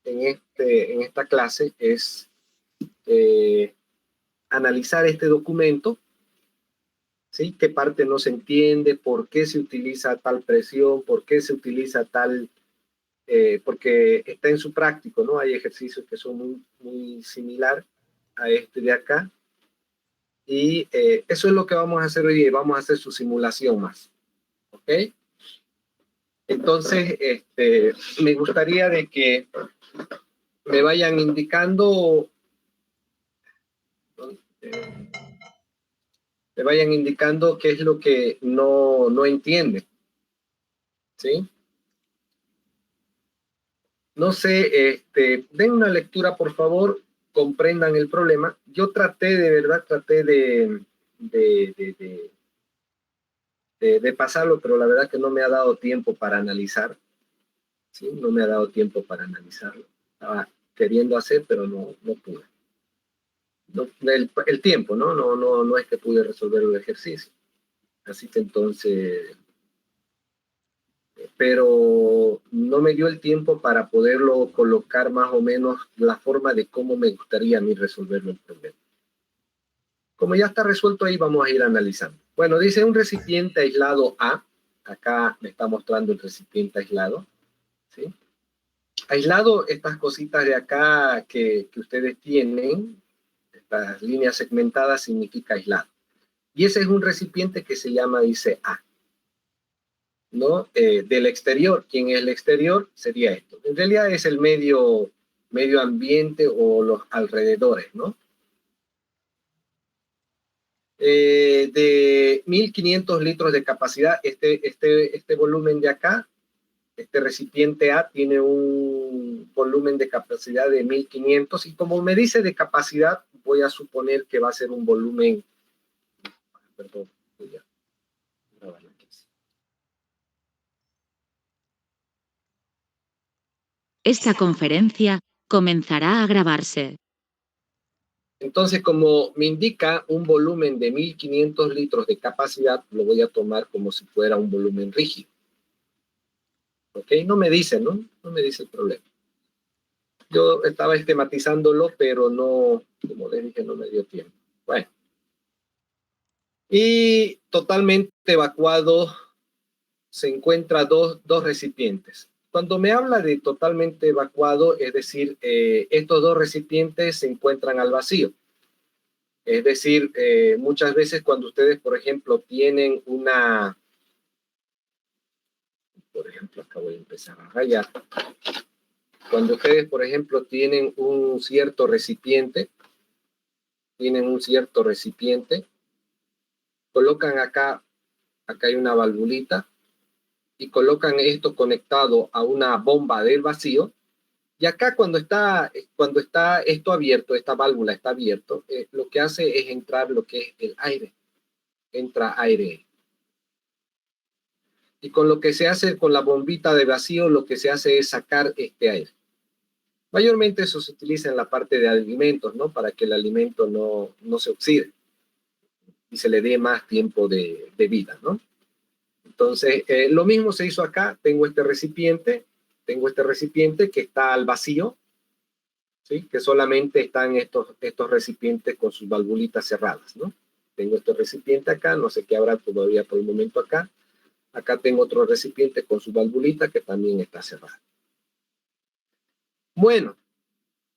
en esta clase es analizar este documento, ¿sí? ¿Qué parte no se entiende? ¿Por qué se utiliza tal presión? ¿Por qué se utiliza tal...? Porque está en su práctico, ¿no? Hay ejercicios que son muy similar a este de acá. Y eso es lo que vamos a hacer hoy día. Vamos a hacer su simulación más. ¿Ok? Entonces, me gustaría de que me vayan indicando... me vayan indicando qué es lo que no entienden. ¿Sí? No sé, den una lectura, por favor, comprendan el problema. Yo traté, de verdad, de pasarlo, pero la verdad que no me ha dado tiempo para analizar, ¿sí? No me ha dado tiempo para analizarlo. Estaba queriendo hacer, pero no pude. No, el tiempo, ¿no? No es que pude resolver el ejercicio. Así que entonces... pero no me dio el tiempo para poderlo colocar más o menos la forma de cómo me gustaría a mí resolverlo el problema. Como ya está resuelto ahí, vamos a ir analizando. Bueno, dice un recipiente aislado A. Acá me está mostrando el recipiente aislado. ¿Sí? Aislado, estas cositas de acá que ustedes tienen, estas líneas segmentadas, significa aislado. Y ese es un recipiente que se llama, dice A. ¿No? Del exterior. ¿Quién es el exterior? Sería esto. En realidad es el medio ambiente o los alrededores, ¿no? De 1500 litros de capacidad, este volumen de acá, este recipiente A tiene un volumen de capacidad de 1500 y como me dice de capacidad, voy a suponer que va a ser un volumen, perdón, voy a grabarlo aquí. Esta conferencia comenzará a grabarse. Entonces, como me indica un volumen de 1500 litros de capacidad, lo voy a tomar como si fuera un volumen rígido. ¿Ok? No me dice, ¿no? No me dice el problema. Yo estaba esquematizándolo, pero no, como les dije, no me dio tiempo. Bueno. Y totalmente evacuado se encuentra dos recipientes. Cuando me habla de totalmente evacuado, es decir, estos dos recipientes se encuentran al vacío. Es decir, muchas veces cuando ustedes, por ejemplo, tienen una... Por ejemplo, acá voy a empezar a rayar. Cuando ustedes, por ejemplo, tienen un cierto recipiente, colocan acá hay una valvulita, y colocan esto conectado a una bomba del vacío, y acá cuando está esto abierto, esta válvula está abierto, lo que hace es entrar lo que es el aire. Entra aire. Y con lo que se hace con la bombita de vacío, lo que se hace es sacar este aire. Mayormente eso se utiliza en la parte de alimentos, ¿no? Para que el alimento no se oxide y se le dé más tiempo de vida, ¿no? Entonces, lo mismo se hizo acá. Tengo este recipiente que está al vacío, ¿sí? Que solamente están estos recipientes con sus valvulitas cerradas, ¿no? Tengo este recipiente acá, no sé qué habrá todavía por el momento acá. Acá tengo otro recipiente con su valvulita que también está cerrada. Bueno,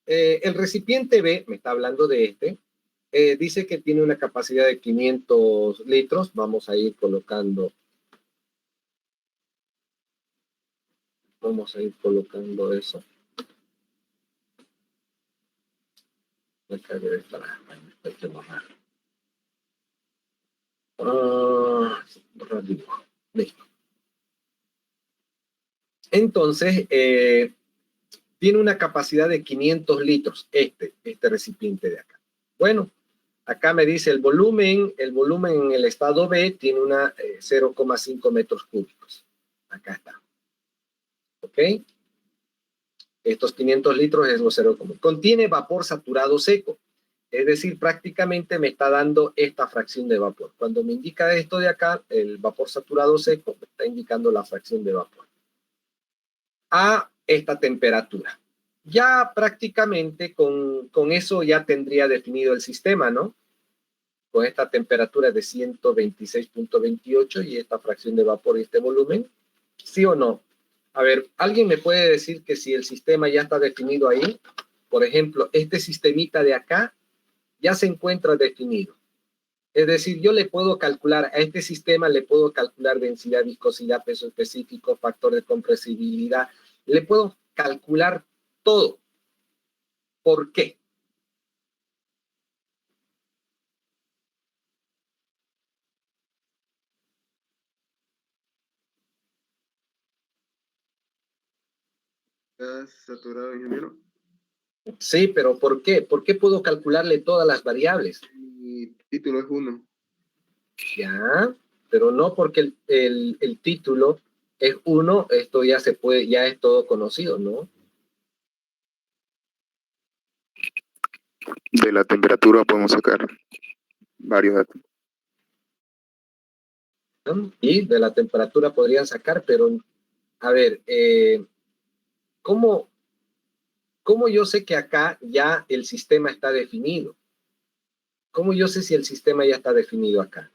el recipiente B, me está hablando de dice que tiene una capacidad de 500 litros. Vamos a ir colocando eso. Acá debe estar. Hay que bajar. Listo. Entonces, tiene una capacidad de 500 litros este recipiente de acá. Bueno, acá me dice el volumen en el estado B tiene una 0,5 metros cúbicos. Acá está. ¿Ok? Estos 500 litros es lo 0,5. Contiene vapor saturado seco. Es decir, prácticamente me está dando esta fracción de vapor. Cuando me indica esto de acá, el vapor saturado seco, me está indicando la fracción de vapor. A esta temperatura. ya prácticamente con eso ya tendría definido el sistema, ¿no? Con esta temperatura de 126.28 y esta fracción de vapor y este volumen, ¿sí o no? A ver, ¿alguien me puede decir que si el sistema ya está definido ahí? Por ejemplo, este sistemita de acá ya se encuentra definido. Es decir, yo le puedo calcular a este sistema, le puedo calcular densidad, viscosidad, peso específico, factor de compresibilidad, le puedo calcular todo. ¿Por qué? ¿Estás saturado, ingeniero? Sí, pero ¿por qué? ¿Por qué puedo calcularle todas las variables? Mi título es 1. Ya, pero no porque el título es 1, esto ya se puede, ya es todo conocido, ¿no? De la temperatura podemos sacar varios datos. Y de la temperatura podrían sacar, pero a ver, ¿cómo yo sé que acá ya el sistema está definido? ¿Cómo yo sé si el sistema ya está definido acá?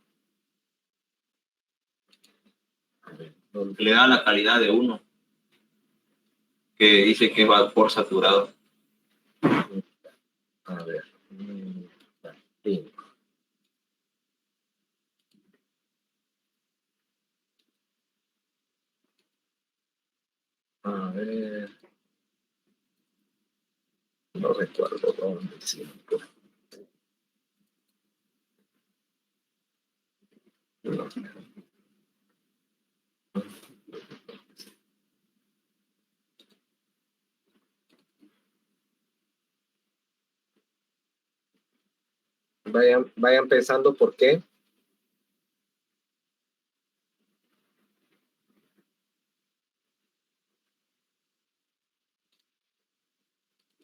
A ver, Le da la calidad de 1, que dice que es vapor saturado. a ver. 5. A ver. No recuerdo dónde. 5. No. Vayan pensando por qué.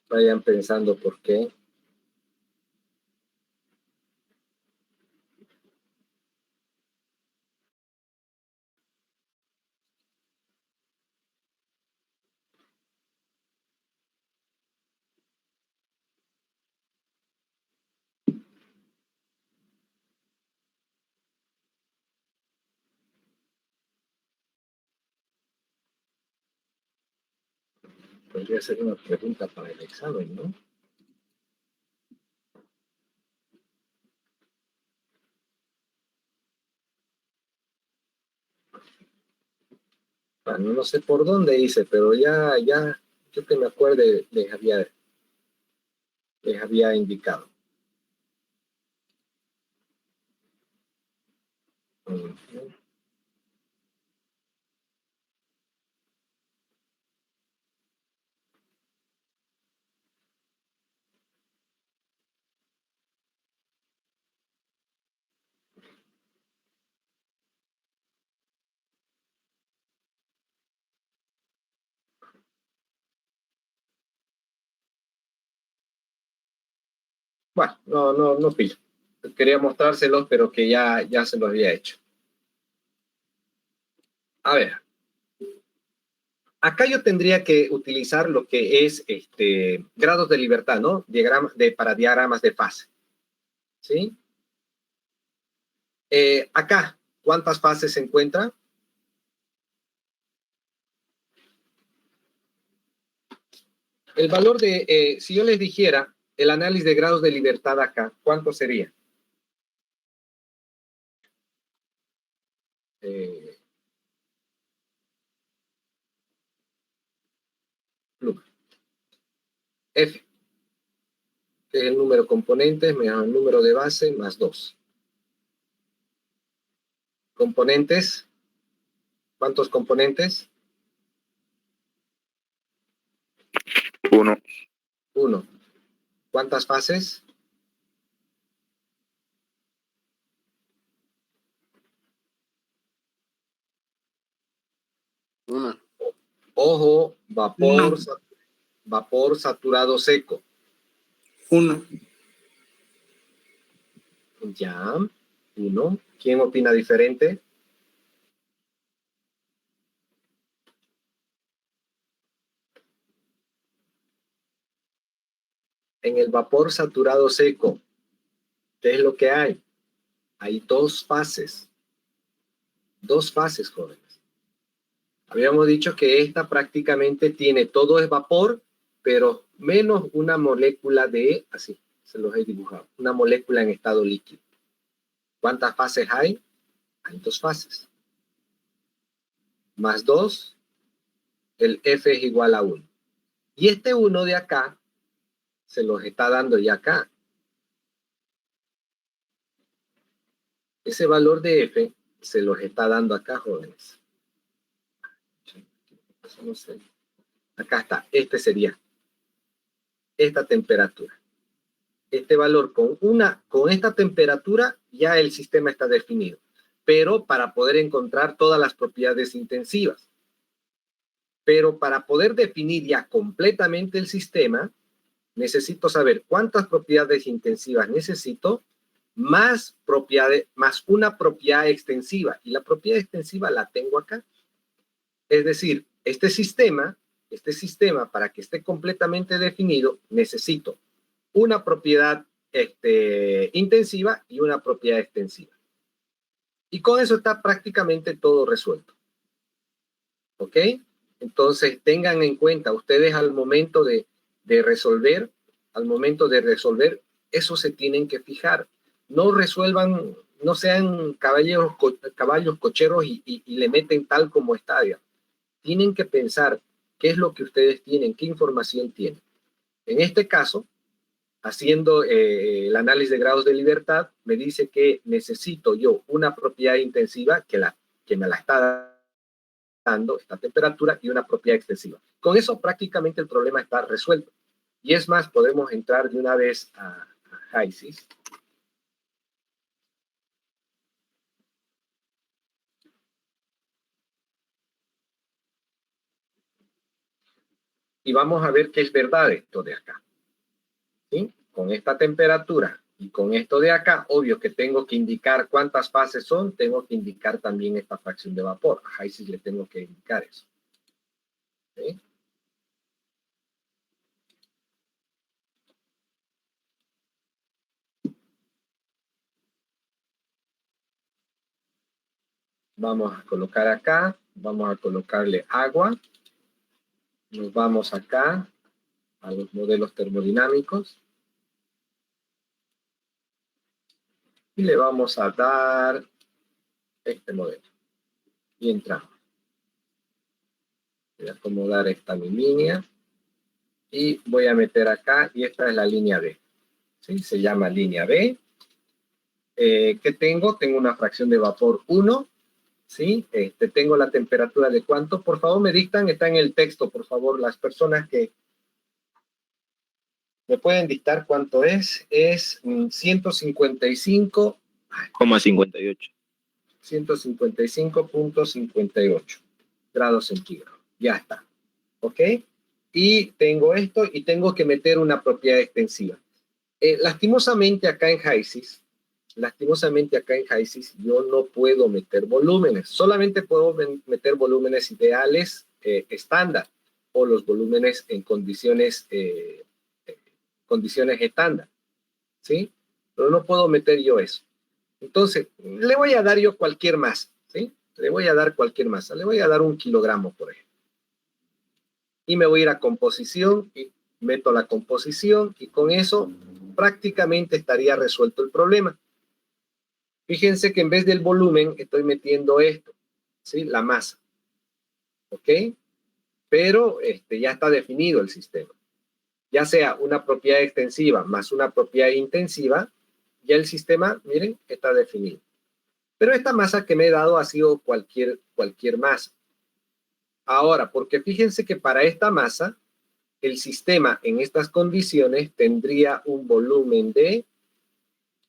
Vayan pensando por qué. Podría ser una pregunta para el examen, ¿no? Bueno, no sé por dónde hice, pero ya, yo que me acuerde, les había indicado. Bueno, no pillo. Quería mostrárselos, pero que ya se los había hecho. A ver. Acá yo tendría que utilizar lo que es grados de libertad, ¿no? Para diagramas de fase. ¿Sí? Acá, ¿cuántas fases se encuentran? El valor de, si yo les dijera el análisis de grados de libertad acá, ¿cuánto sería? F, que es el número de componentes menos el número de base más 2. Componentes, ¿cuántos componentes? 1. 1. ¿Cuántas fases? 1. Ojo, vapor saturado seco. 1. Ya, 1. ¿Quién opina diferente? En el vapor saturado seco, ¿qué es lo que hay? Hay dos fases. Dos fases, jóvenes. Habíamos dicho que esta prácticamente tiene, todo es vapor, pero menos una molécula de, así, se los he dibujado, una molécula en estado líquido. ¿Cuántas fases hay? Hay dos fases. Más 2, el F es igual a 1. Y este 1 de acá, se los está dando ya acá. Ese valor de F se los está dando acá, jóvenes. No sé. Acá está, este sería esta temperatura. Este valor con esta temperatura ya el sistema está definido. Pero para poder encontrar todas las propiedades intensivas. Pero para poder definir ya completamente el sistema, necesito saber cuántas propiedades intensivas necesito, más una propiedad extensiva. Y la propiedad extensiva la tengo acá. Es decir, este sistema, para que esté completamente definido, necesito una propiedad intensiva y una propiedad extensiva. Y con eso está prácticamente todo resuelto. ¿Ok? Entonces, tengan en cuenta, ustedes al momento de resolver, eso se tienen que fijar. No resuelvan, no sean caballos cocheros y le meten tal como está. Digamos. Tienen que pensar qué es lo que ustedes tienen, qué información tienen. En este caso, haciendo el análisis de grados de libertad, me dice que necesito yo una propiedad intensiva que me la está dando esta temperatura y una propiedad extensiva. Con eso prácticamente el problema está resuelto. Y es más, podemos entrar de una vez a HYSYS. Y vamos a ver qué es verdad esto de acá. ¿Sí? Con esta temperatura y con esto de acá, obvio que tengo que indicar cuántas fases son, tengo que indicar también esta fracción de vapor. A HYSYS le tengo que indicar eso. ¿Sí? Vamos a colocar acá, vamos a colocarle agua. Nos vamos acá a los modelos termodinámicos. Y le vamos a dar este modelo. Y entramos. Voy a acomodar esta mi línea. Y voy a meter acá, y esta es la línea B. ¿Sí? Se llama línea B. ¿Qué tengo? Tengo una fracción de vapor 1. ¿Sí? Tengo la temperatura de cuánto. Por favor, me dictan, está en el texto, por favor, las personas que me pueden dictar cuánto es. Es 155,58. 155.58 grados centígrados. Ya está. ¿Ok? Y tengo esto y tengo que meter una propiedad extensiva. Lastimosamente acá en HYSYS, yo no puedo meter volúmenes. Solamente puedo meter volúmenes ideales estándar o los volúmenes en condiciones estándar. ¿Sí? Pero no puedo meter yo eso. Entonces, le voy a dar yo cualquier masa. ¿Sí? Le voy a dar cualquier masa. Le voy a dar 1 kilogramo, por ejemplo. Y me voy a ir a composición y meto la composición y con eso prácticamente estaría resuelto el problema. Fíjense que en vez del volumen estoy metiendo esto, ¿sí? La masa. ¿Ok? Pero ya está definido el sistema. Ya sea una propiedad extensiva más una propiedad intensiva, ya el sistema, miren, está definido. Pero esta masa que me he dado ha sido cualquier masa. Ahora, porque fíjense que para esta masa, el sistema en estas condiciones tendría un volumen de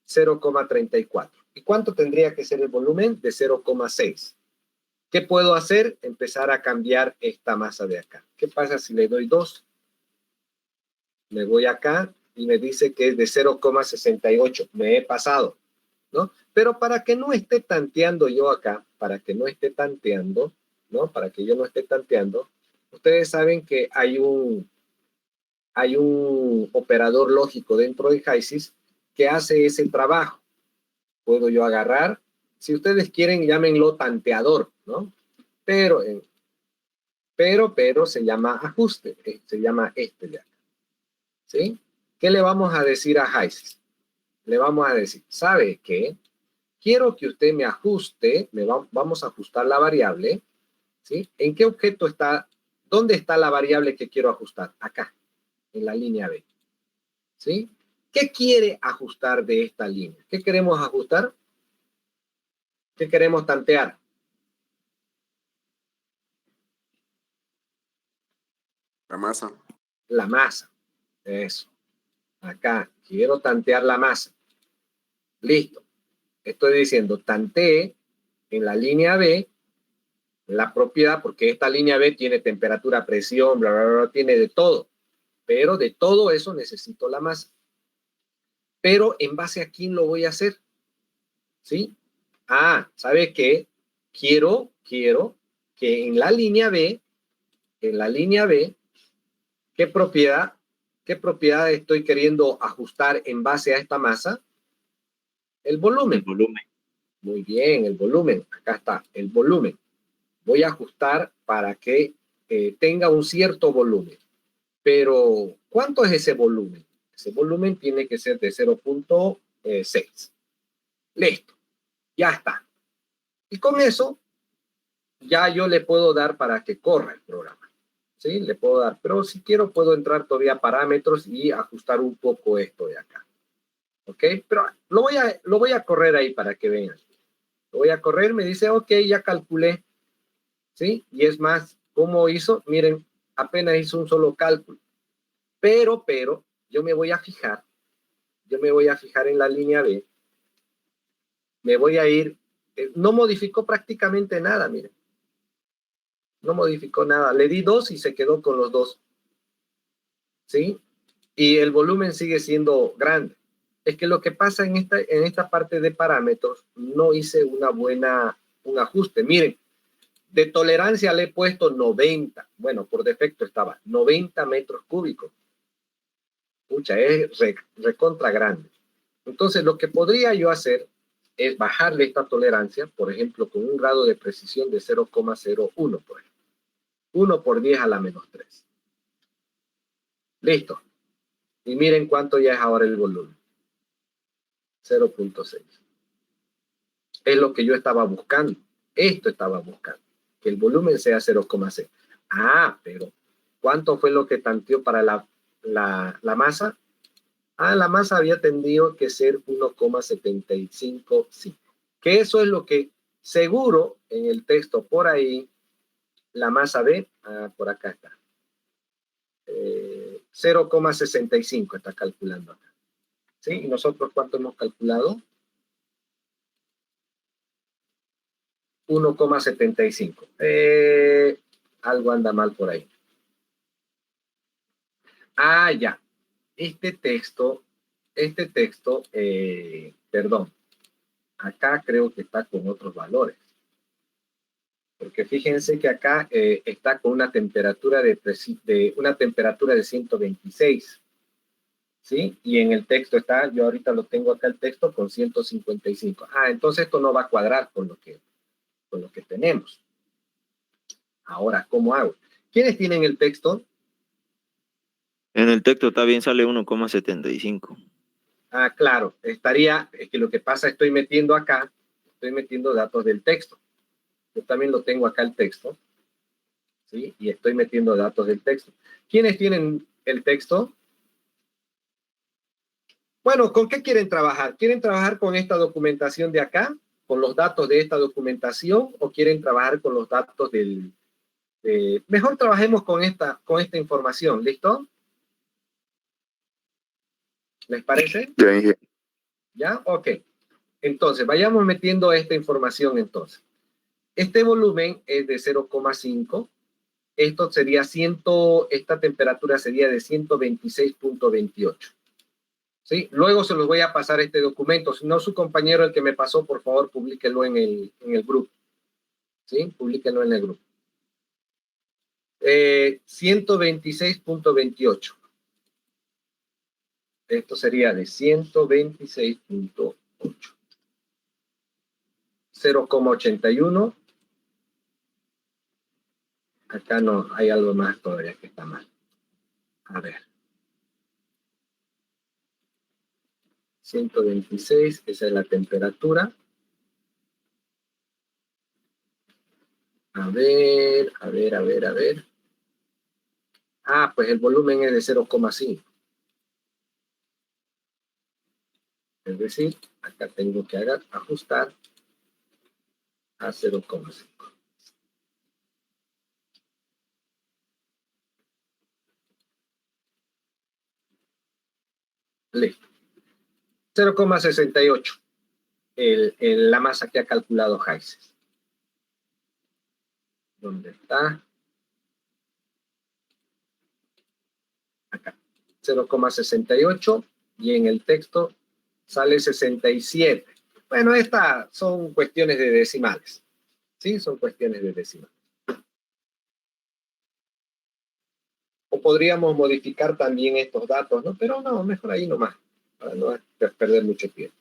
0,34. ¿Y cuánto tendría que ser el volumen? De 0,6. ¿Qué puedo hacer? Empezar a cambiar esta masa de acá. ¿Qué pasa si le doy 2? Me voy acá y me dice que es de 0,68. Me he pasado, ¿no? Pero para que no esté tanteando yo acá, para que yo no esté tanteando, ustedes saben que hay un hay un operador lógico dentro de HYSYS que hace ese trabajo. Puedo yo agarrar, si ustedes quieren, llámenlo tanteador, ¿no? Pero se llama ajuste, se llama este de acá, ¿sí? ¿Qué le vamos a decir a HYSYS? Le vamos a decir, ¿sabe qué? Quiero que usted me ajuste, vamos a ajustar la variable, ¿sí? ¿En qué objeto está? ¿Dónde está la variable que quiero ajustar? Acá, en la línea B, ¿sí? ¿Qué quiere ajustar de esta línea? ¿Qué queremos ajustar? ¿Qué queremos tantear? La masa. La masa. Eso. Acá, quiero tantear la masa. Listo. Estoy diciendo, tantee en la línea B la propiedad, porque esta línea B tiene temperatura, presión, bla, bla, bla, tiene de todo. Pero de todo eso necesito la masa. Pero ¿en base a quién lo voy a hacer? ¿Sí? Ah, ¿sabe qué? Quiero que en la línea B, ¿qué propiedad estoy queriendo ajustar en base a esta masa? El volumen. El volumen. Muy bien, el volumen. Acá está, el volumen. Voy a ajustar para que tenga un cierto volumen. Pero, ¿cuánto es ese volumen? Ese volumen tiene que ser de 0.6. Listo. Ya está. Y con eso, ya yo le puedo dar para que corra el programa. ¿Sí? Le puedo dar. Pero si quiero, puedo entrar todavía a parámetros y ajustar un poco esto de acá. ¿Ok? Pero lo voy a correr ahí para que vean. Lo voy a correr, me dice, ok, ya calculé. ¿Sí? Y es más, ¿cómo hizo? Miren, apenas hizo un solo cálculo. Pero, yo me voy a fijar en la línea B. Me voy a ir, no modificó prácticamente nada, miren. No modificó nada. Le di 2 y se quedó con los 2. ¿Sí? Y el volumen sigue siendo grande. Es que lo que pasa en esta parte de parámetros, no hice un ajuste. Miren, de tolerancia le he puesto 90. Bueno, por defecto estaba 90 metros cúbicos. Pucha, es recontra grande. Entonces, lo que podría yo hacer es bajarle esta tolerancia, por ejemplo, con un grado de precisión de 0,01, por ejemplo. 1 por 10 a la menos 3. Listo. Y miren cuánto ya es ahora el volumen. 0.6. Es lo que yo estaba buscando. Esto estaba buscando. Que el volumen sea 0,6. Ah, pero ¿cuánto fue lo que tanteó para la masa? Ah, la masa había tendido que ser 1,755. Que eso es lo que seguro en el texto por ahí, la masa B, por acá está. 0,65 está calculando acá. ¿Sí? ¿Y nosotros cuánto hemos calculado? 1,75. Algo anda mal por ahí. Ah, ya. Este texto, perdón, acá creo que está con otros valores. Porque fíjense que acá está con una temperatura de 126. ¿Sí? Y en el texto está, yo ahorita lo tengo acá el texto con 155. Ah, entonces esto no va a cuadrar con lo que tenemos. Ahora, ¿cómo hago? ¿Quiénes tienen el texto? En el texto también sale 1,75. Ah, claro, es que lo que pasa, estoy metiendo datos del texto. Yo también lo tengo acá el texto, ¿sí? Y estoy metiendo datos del texto. ¿Quiénes tienen el texto? Bueno, ¿con qué quieren trabajar? ¿Quieren trabajar con esta documentación de acá? ¿Con los datos de esta documentación? ¿O quieren trabajar con los datos mejor trabajemos con esta información, ¿listo? ¿Les parece? Ya dije. ¿Ya? Ok. Entonces, vayamos metiendo esta información entonces. Este volumen es de 0,5. Esto sería esta temperatura sería de 126.28. ¿Sí? Luego se los voy a pasar este documento. Si no, su compañero, el que me pasó, por favor, publíquelo en el grupo. ¿Sí? Publíquelo en el grupo. 126.28. Esto sería de 126.8. 0,81. Acá no, hay algo más todavía que está mal. A ver. 126, esa es la temperatura. A ver. Ah, pues el volumen es de 0,5. Es decir, acá tengo que ajustar a 0,5. Listo. 0,68. La masa que ha calculado Heises. ¿Dónde está? Acá. 0,68 y en el texto sale 67. Bueno, estas son cuestiones de decimales. Sí, son cuestiones de decimales. O podríamos modificar también estos datos, ¿no? Pero no, mejor ahí nomás, para no perder mucho tiempo.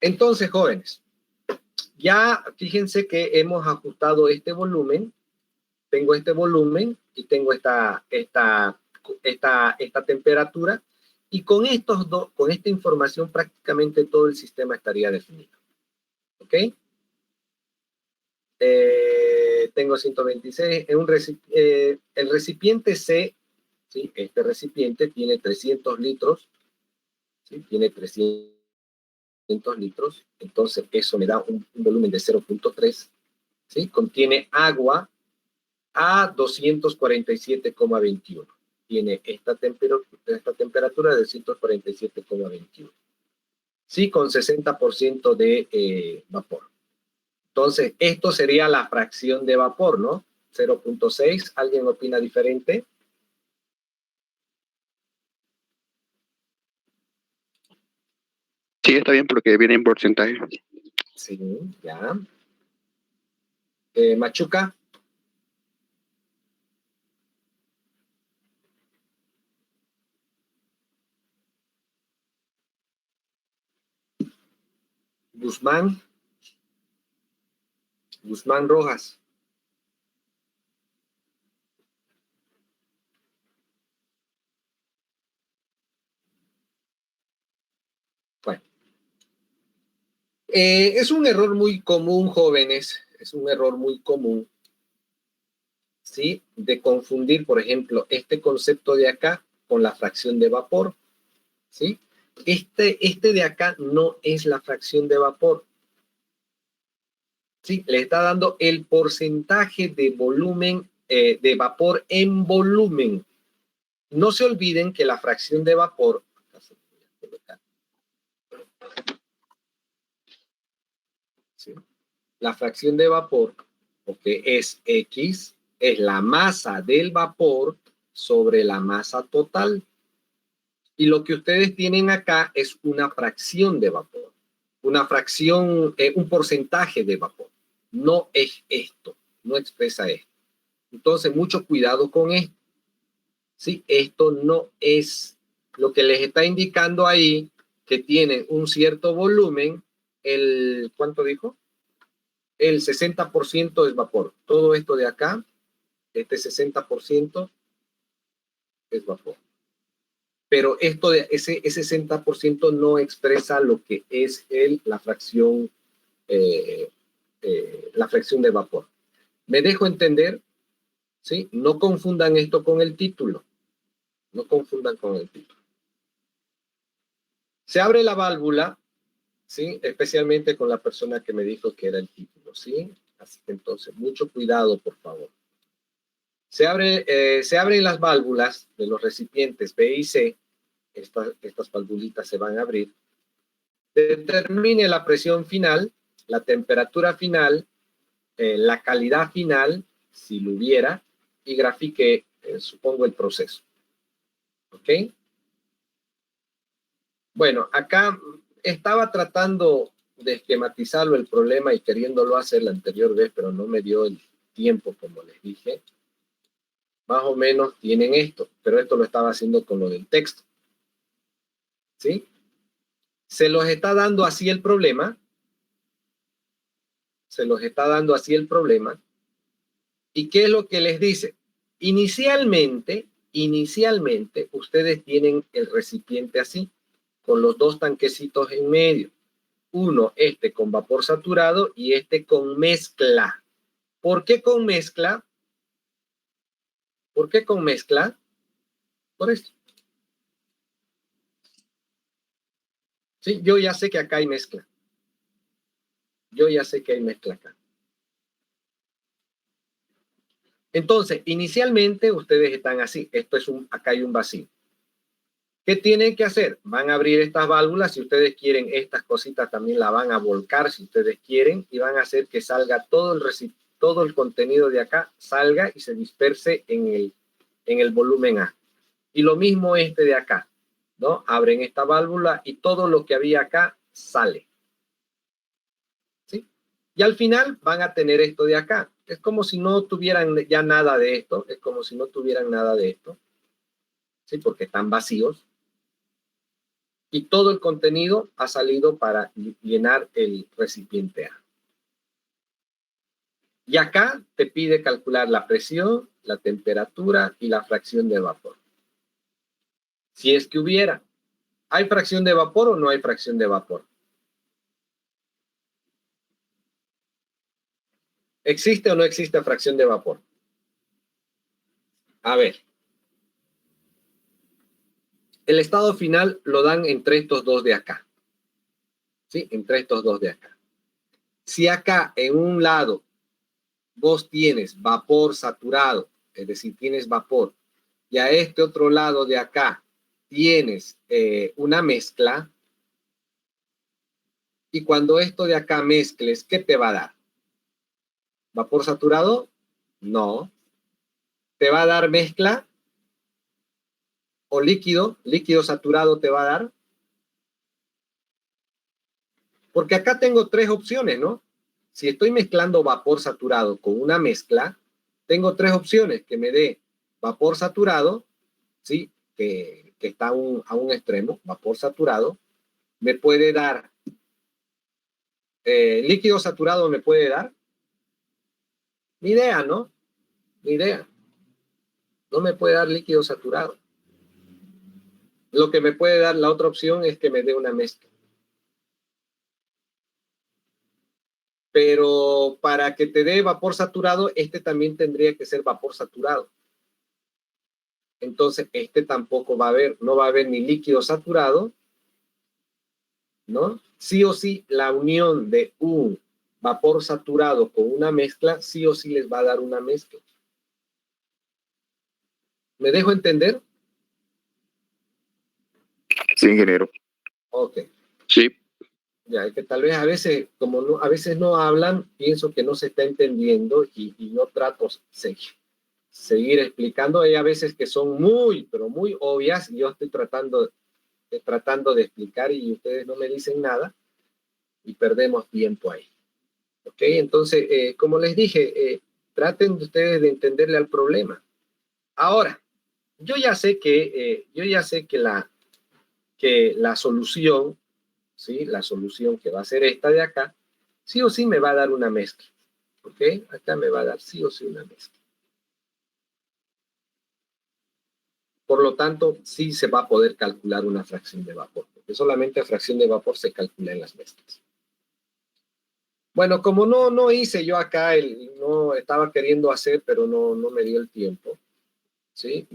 Entonces, jóvenes, ya fíjense que hemos ajustado este volumen. Tengo este volumen y tengo esta temperatura. Y con con esta información prácticamente todo el sistema estaría definido. ¿Ok? Tengo 126. El recipiente C, ¿sí? Este recipiente tiene 300 litros. ¿Sí? Tiene 300 litros. Entonces eso me da un volumen de 0.3. ¿Sí? Contiene agua a 247,21. Tiene esta temperatura de 247,21. Sí, con 60% de vapor. Entonces, esto sería la fracción de vapor, ¿no? 0.6. ¿Alguien opina diferente? Sí, está bien porque viene en porcentaje. Sí, ya. Machuca. Guzmán. Guzmán Rojas. Bueno. Es un error muy común, jóvenes. Es un error muy común. ¿Sí? De confundir, por ejemplo, este concepto de acá con la fracción de vapor. ¿Sí? Este de acá no es la fracción de vapor. ¿Sí? Le está dando el porcentaje de volumen, de vapor en volumen. No se olviden que la fracción de vapor, ¿sí? La fracción de vapor, porque es X, es la masa del vapor sobre la masa total. Y lo que ustedes tienen acá es una fracción de vapor. Una fracción, un porcentaje de vapor. No es esto, no expresa esto. Entonces, mucho cuidado con esto. ¿Sí? Esto no es lo que les está indicando ahí, que tienen un cierto volumen. ¿Cuánto dijo? El 60% es vapor. Todo esto de acá, este 60% es vapor. Pero esto de ese 60% no expresa lo que es la fracción de vapor. ¿Me dejo entender? ¿Sí? No confundan esto con el título. No confundan con el título. Se abre la válvula, ¿sí? Especialmente con la persona que me dijo que era el título, ¿sí? Así que entonces, mucho cuidado, por favor. Se abren las válvulas de los recipientes B y C. Estas valvulitas se van a abrir. Determine la presión final, la temperatura final, la calidad final, si lo hubiera, y grafique, supongo, el proceso. ¿Ok? Bueno, acá estaba tratando de esquematizarlo el problema y queriéndolo hacer la anterior vez, pero no me dio el tiempo, como les dije. Más o menos tienen esto, pero esto lo estaba haciendo con lo del texto. ¿Sí? Se los está dando así el problema. Se los está dando así el problema. ¿Y qué es lo que les dice? Inicialmente, ustedes tienen el recipiente así, con los dos tanquecitos en medio. Uno, este con vapor saturado y este con mezcla. ¿Por qué con mezcla? ¿Por qué con mezcla? Por esto. Sí, yo ya sé que acá hay mezcla. Yo ya sé que hay mezcla acá. Entonces, inicialmente ustedes están así. Esto es acá hay un vacío. ¿Qué tienen que hacer? Van a abrir estas válvulas. Si ustedes quieren, estas cositas también la van a volcar si ustedes quieren y van a hacer que salga todo el contenido de acá, salga y se disperse en el volumen A. Y lo mismo este de acá, ¿no? Abren esta válvula y todo lo que había acá sale. ¿Sí? Y al final van a tener esto de acá. Es como si no tuvieran ya nada de esto. Es como si no tuvieran nada de esto. ¿Sí? Porque están vacíos. Y todo el contenido ha salido para llenar el recipiente A. Y acá te pide calcular la presión, la temperatura y la fracción de vapor. Si es que hubiera. ¿Hay fracción de vapor o no hay fracción de vapor? ¿Existe o no existe fracción de vapor? A ver. El estado final lo dan entre estos dos de acá. ¿Sí? Entre estos dos de acá. Si acá en un lado vos tienes vapor saturado, es decir, tienes vapor, y a este otro lado de acá tienes una mezcla, y cuando esto de acá mezcles, ¿qué te va a dar? ¿Vapor saturado? No. ¿Te va a dar mezcla? ¿O líquido? ¿Líquido saturado te va a dar? Porque acá tengo tres opciones, ¿no? Si estoy mezclando vapor saturado con una mezcla, tengo tres opciones, que me dé vapor saturado, ¿sí? Que está a un extremo, vapor saturado, me puede dar, líquido saturado me puede dar, ni idea, ¿no? Ni idea. No me puede dar líquido saturado. Lo que me puede dar la otra opción es que me dé una mezcla. Pero para que te dé vapor saturado, este también tendría que ser vapor saturado. Entonces, este tampoco va a haber, no va a haber ni líquido saturado, ¿no? Sí o sí, la unión de un vapor saturado con una mezcla, sí o sí les va a dar una mezcla. ¿Me dejo entender? Sí, ingeniero. Ok. Sí. Ya, es que tal vez a veces, como no, a veces no hablan, pienso que no se está entendiendo y no trato de seguir explicando. Hay a veces que son muy, pero muy obvias y yo estoy tratando de explicar y ustedes no me dicen nada y perdemos tiempo ahí. ¿Ok? Entonces, como les dije, traten de ustedes de entenderle al problema. Ahora, yo ya sé que la solución, ¿sí? La solución que va a ser esta de acá, sí o sí me va a dar una mezcla. ¿Ok? Acá me va a dar sí o sí una mezcla. Por lo tanto, sí se va a poder calcular una fracción de vapor, porque solamente la fracción de vapor se calcula en las mezclas. Bueno, como no hice yo acá, no estaba queriendo hacer, pero no me dio el tiempo, ¿sí?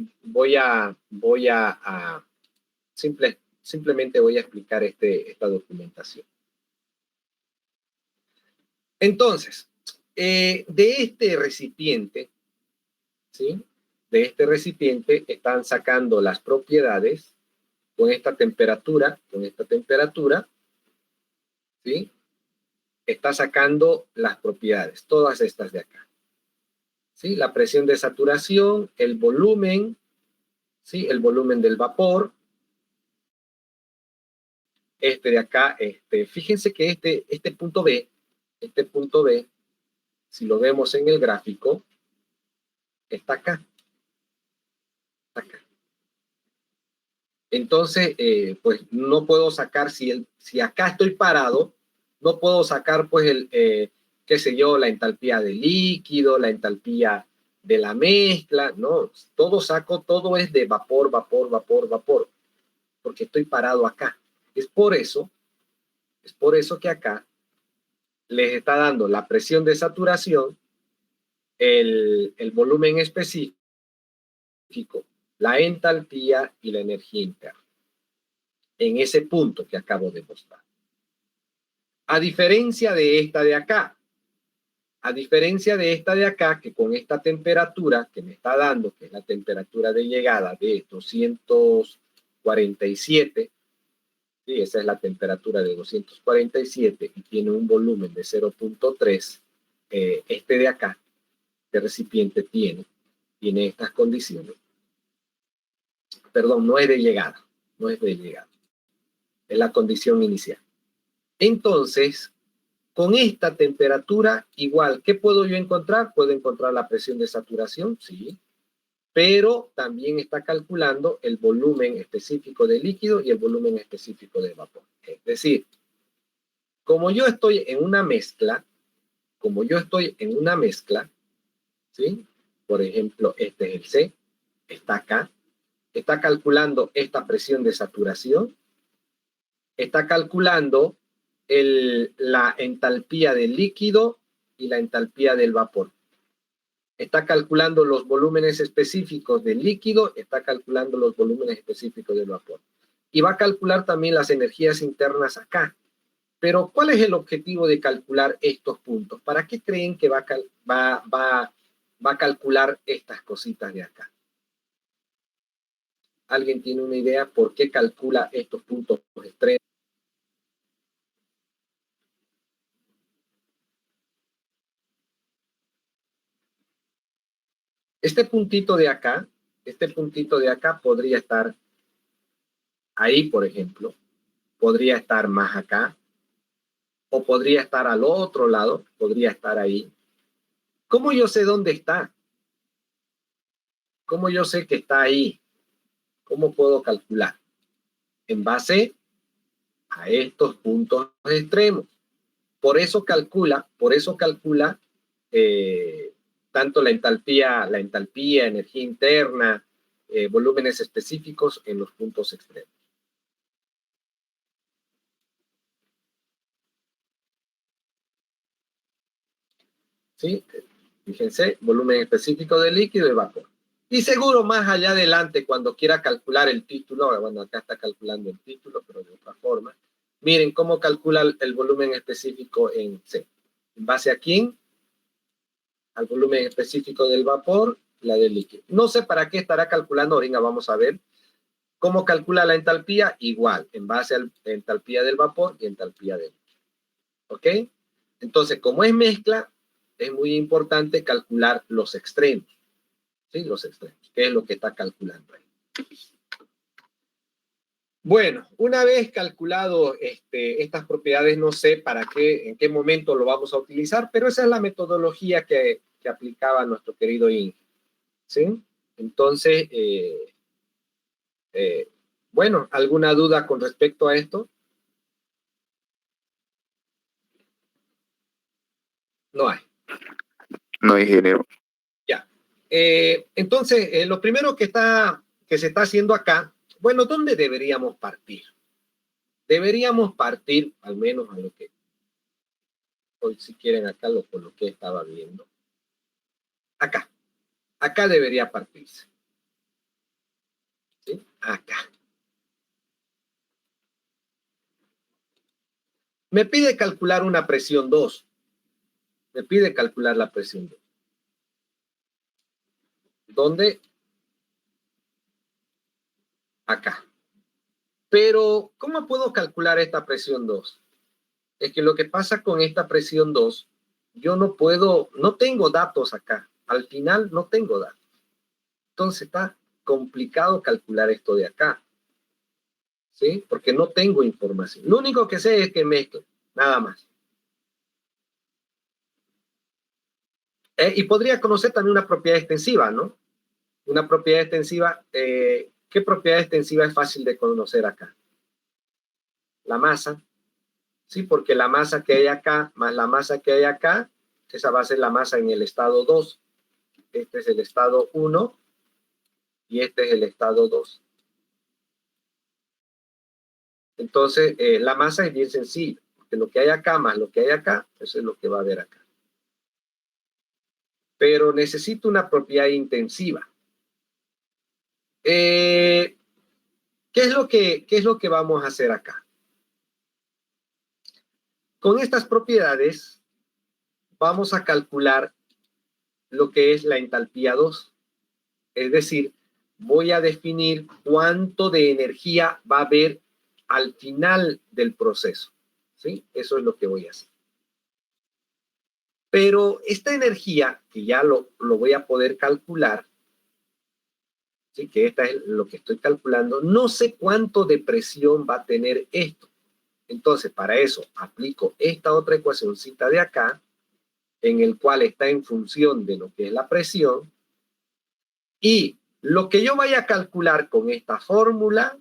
Simplemente voy a explicar esta documentación. Entonces, de este recipiente, ¿sí? De este recipiente están sacando las propiedades con esta temperatura, ¿sí? Está sacando las propiedades, todas estas de acá. ¿Sí? La presión de saturación, el volumen, ¿sí? El volumen del vapor. Este de acá, fíjense que este punto B, si lo vemos en el gráfico, está acá. Está acá. Entonces, pues no puedo sacar, si acá estoy parado, no puedo sacar pues qué sé yo, la entalpía del líquido, la entalpía de la mezcla, no, todo saco, todo es de vapor, vapor, vapor, vapor, porque estoy parado acá. Es por eso que acá les está dando la presión de saturación, el volumen específico, la entalpía y la energía interna, en ese punto que acabo de mostrar. A diferencia de esta de acá, que con esta temperatura que me está dando, que es la temperatura de llegada de 247, ¿sí? Esa es la temperatura de 247 y tiene un volumen de 0.3, este de acá, este recipiente tiene estas condiciones. Perdón, no es de llegada, es la condición inicial. Entonces, con esta temperatura, igual, ¿qué puedo yo encontrar? Puedo encontrar la presión de saturación, sí, pero también está calculando el volumen específico de líquido y el volumen específico de vapor. Es decir, como yo estoy en una mezcla, ¿sí? Por ejemplo, este es el C, está acá, está calculando esta presión de saturación, está calculando la entalpía del líquido y la entalpía del vapor. Está calculando los volúmenes específicos del líquido, está calculando los volúmenes específicos del vapor. Y va a calcular también las energías internas acá. Pero, ¿cuál es el objetivo de calcular estos puntos? ¿Para qué creen que va a calcular estas cositas de acá? ¿Alguien tiene una idea por qué calcula estos puntos extremos? Este puntito de acá podría estar ahí, por ejemplo. Podría estar más acá. O podría estar al otro lado. Podría estar ahí. ¿Cómo yo sé dónde está? ¿Cómo yo sé que está ahí? ¿Cómo puedo calcular? En base a estos puntos extremos. Por eso calcula tanto la entalpía, energía interna, volúmenes específicos en los puntos extremos. ¿Sí? Fíjense, volumen específico de líquido y vapor. Y seguro más allá adelante, cuando quiera calcular el título, bueno, acá está calculando el título, pero de otra forma, miren cómo calcula el volumen específico en C. ¿En base a quién? Al volumen específico del vapor, la del líquido. No sé para qué estará calculando, ahorita vamos a ver. ¿Cómo calcula la entalpía? Igual, en base a la entalpía del vapor y entalpía del líquido. ¿Ok? Entonces, como es mezcla, es muy importante calcular los extremos. ¿Sí? Los extremos. ¿Qué es lo que está calculando ahí? Bueno, una vez calculado estas propiedades, no sé para qué, en qué momento lo vamos a utilizar, pero esa es la metodología que aplicaba nuestro querido Inge. ¿Sí? Entonces, bueno, ¿alguna duda con respecto a esto? No hay. No, ingeniero. Ya. Entonces, lo primero que se está haciendo acá, bueno, ¿dónde deberíamos partir? Deberíamos partir, al menos a lo que hoy, si quieren, acá lo coloqué, estaba viendo. Acá debería partirse. ¿Sí? Acá. Me pide calcular una presión 2. Me pide calcular la presión 2. ¿Dónde? Acá. Pero, ¿cómo puedo calcular esta presión 2? Es que lo que pasa con esta presión 2, yo no tengo datos acá. Al final no tengo datos. Entonces está complicado calcular esto de acá. ¿Sí? Porque no tengo información. Lo único que sé es que mezclo, nada más. Y podría conocer también una propiedad extensiva, ¿no? Una propiedad extensiva ¿Qué propiedad extensiva es fácil de conocer acá? La masa, ¿sí? Porque la masa que hay acá más la masa que hay acá, esa va a ser la masa en el estado 2. Este es el estado 1 y este es el estado 2. Entonces, la masa es bien sencilla, porque lo que hay acá más lo que hay acá, eso es lo que va a haber acá. Pero necesito una propiedad intensiva. ¿Qué es lo que vamos a hacer acá? Con estas propiedades vamos a calcular lo que es la entalpía 2. Es decir, voy a definir cuánto de energía va a haber al final del proceso. ¿Sí? Eso es lo que voy a hacer. Pero esta energía, que ya lo voy a poder calcular, ¿sí? Que esta es lo que estoy calculando, no sé cuánto de presión va a tener esto. Entonces, para eso aplico esta otra ecuacióncita de acá, en el cual está en función de lo que es la presión, y lo que yo vaya a calcular con esta fórmula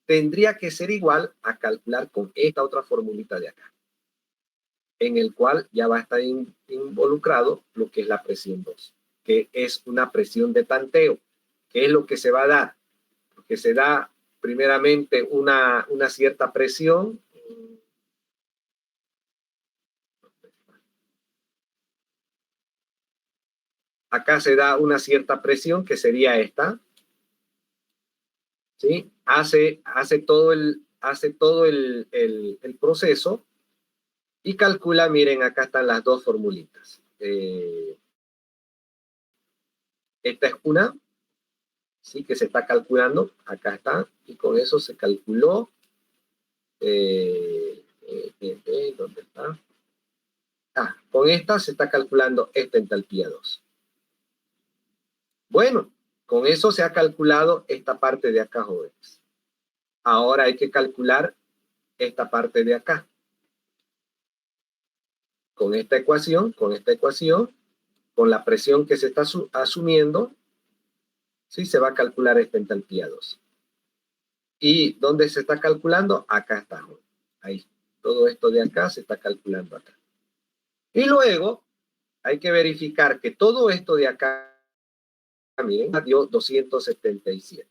tendría que ser igual a calcular con esta otra formulita de acá, en el cual ya va a estar involucrado lo que es la presión 2, que es una presión de tanteo. ¿Qué es lo que se va a dar? Porque se da primeramente una cierta presión. Acá se da una cierta presión, que sería esta. ¿Sí? Hace todo el proceso y calcula, miren, acá están las dos formulitas. Esta es una, ¿sí? Que se está calculando, acá está, y con eso se calculó. ¿Dónde está? Con esta se está calculando esta entalpía 2. Bueno, con eso se ha calculado esta parte de acá, jóvenes. Ahora hay que calcular esta parte de acá. Con esta ecuación, con la presión que se está asumiendo, ¿sí? Se va a calcular esta entalpía 2. ¿Y dónde se está calculando? Acá está, jóvenes. Ahí. Todo esto de acá se está calculando acá. Y luego hay que verificar que todo esto de acá, miren, dio 277.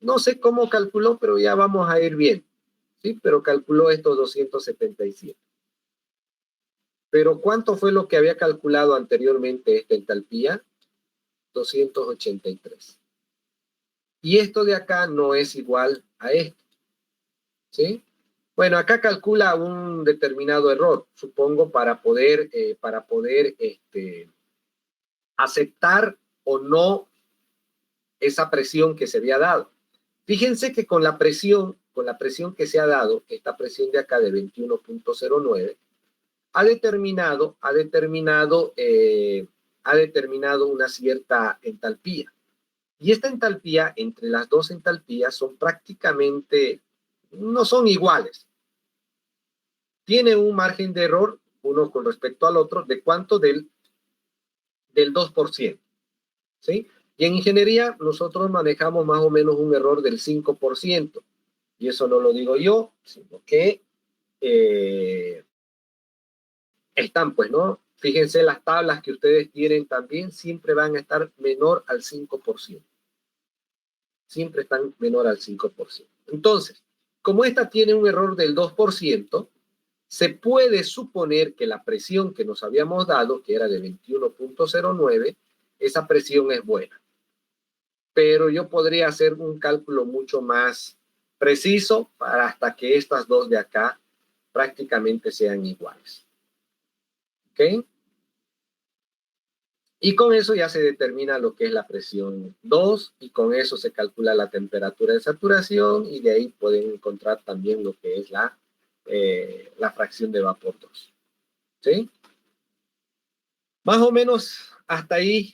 No sé cómo calculó, pero ya vamos a ir bien. Sí, pero calculó estos 277. Pero ¿cuánto fue lo que había calculado anteriormente esta entalpía? 283. Y esto de acá no es igual a esto. ¿Sí? Bueno, acá calcula un determinado error, supongo, para poder aceptar o no esa presión que se había dado. Fíjense que con la presión que se ha dado, esta presión de acá de 21.09, ha determinado una cierta entalpía. Y esta entalpía, entre las dos entalpías, son prácticamente, no son iguales. Tiene un margen de error, uno con respecto al otro, ¿de cuánto? Del 2%. ¿Sí? Y en ingeniería nosotros manejamos más o menos un error del 5%. Y eso no lo digo yo, sino que están, pues, ¿no? Fíjense, las tablas que ustedes tienen también siempre van a estar menor al 5%. Siempre están menor al 5%. Entonces, como esta tiene un error del 2%, se puede suponer que la presión que nos habíamos dado, que era de 21.09, esa presión es buena. Pero yo podría hacer un cálculo mucho más preciso para hasta que estas dos de acá prácticamente sean iguales. ¿Ok? Y con eso ya se determina lo que es la presión 2 y con eso se calcula la temperatura de saturación y de ahí pueden encontrar también lo que es la fracción de vapor 2. ¿Sí? Más o menos hasta ahí,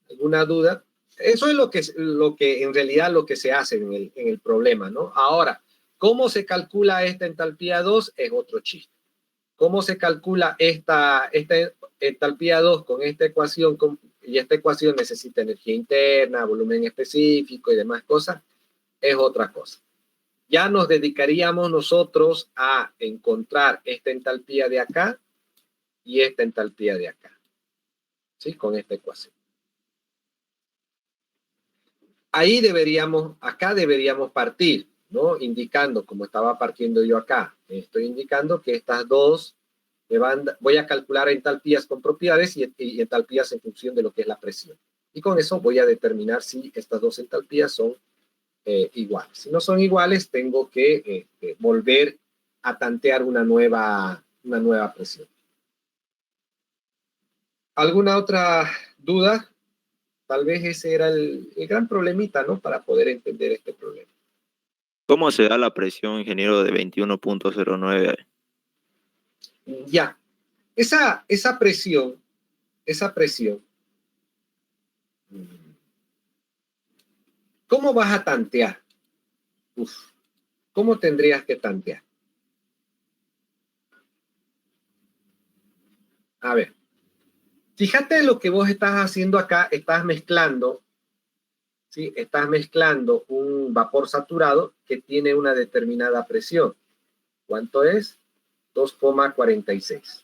¿alguna duda? Eso es lo que en realidad lo que se hace en el problema, ¿no? Ahora, ¿cómo se calcula esta entalpía 2? Es otro chiste. ¿Cómo se calcula esta entalpía 2 con esta ecuación y esta ecuación necesita energía interna, volumen específico y demás cosas, es otra cosa. Ya nos dedicaríamos nosotros a encontrar esta entalpía de acá y esta entalpía de acá, ¿sí? Con esta ecuación. Ahí acá deberíamos partir, ¿no? Indicando, como estaba partiendo yo acá, estoy indicando que estas dos voy a calcular entalpías con propiedades y entalpías en función de lo que es la presión. Y con eso voy a determinar si estas dos entalpías son iguales. Si no son iguales, tengo que volver a tantear una nueva presión. ¿Alguna otra duda? Tal vez ese era el gran problemita, ¿no? Para poder entender este problema. ¿Cómo se da la presión, ingeniero, de 21.09? Ya. Esa presión, ¿cómo vas a tantear? ¿Cómo tendrías que tantear? A ver, fíjate lo que vos estás haciendo acá, estás mezclando, ¿sí? Estás mezclando un vapor saturado que tiene una determinada presión. ¿Cuánto es? 2,46.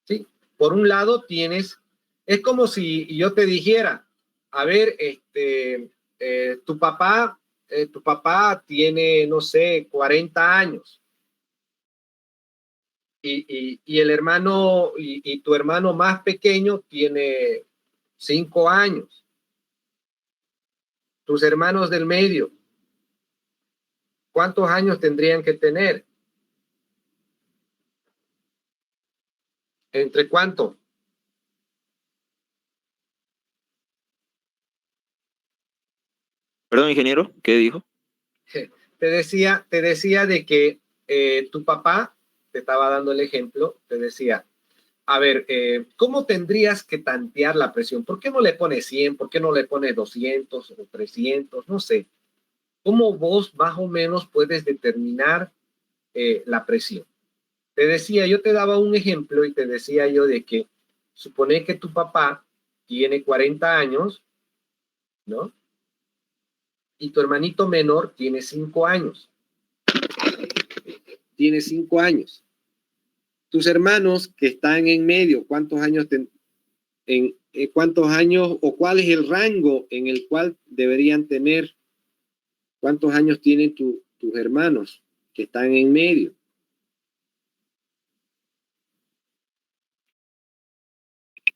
¿Sí? Por un lado tienes, es como si yo te dijera, a ver, tu papá tiene, no sé, 40 años. Y el hermano, y tu hermano más pequeño tiene 5 años. Tus hermanos del medio, ¿cuántos años tendrían que tener? ¿Entre cuánto? Perdón, ingeniero, ¿qué dijo? Te decía de que tu papá, te estaba dando el ejemplo, te decía, a ver, ¿cómo tendrías que tantear la presión? ¿Por qué no le pones 100? ¿Por qué no le pones 200 o 300? No sé. ¿Cómo vos más o menos puedes determinar la presión? Te decía, yo te daba un ejemplo y te decía yo de que supone que tu papá tiene 40 años, ¿no? Y tu hermanito menor tiene 5 años. Tiene 5 años. Tus hermanos que están en medio, ¿cuántos años o cuál es el rango en el cual deberían tener? ¿Cuántos años tienen tus hermanos que están en medio?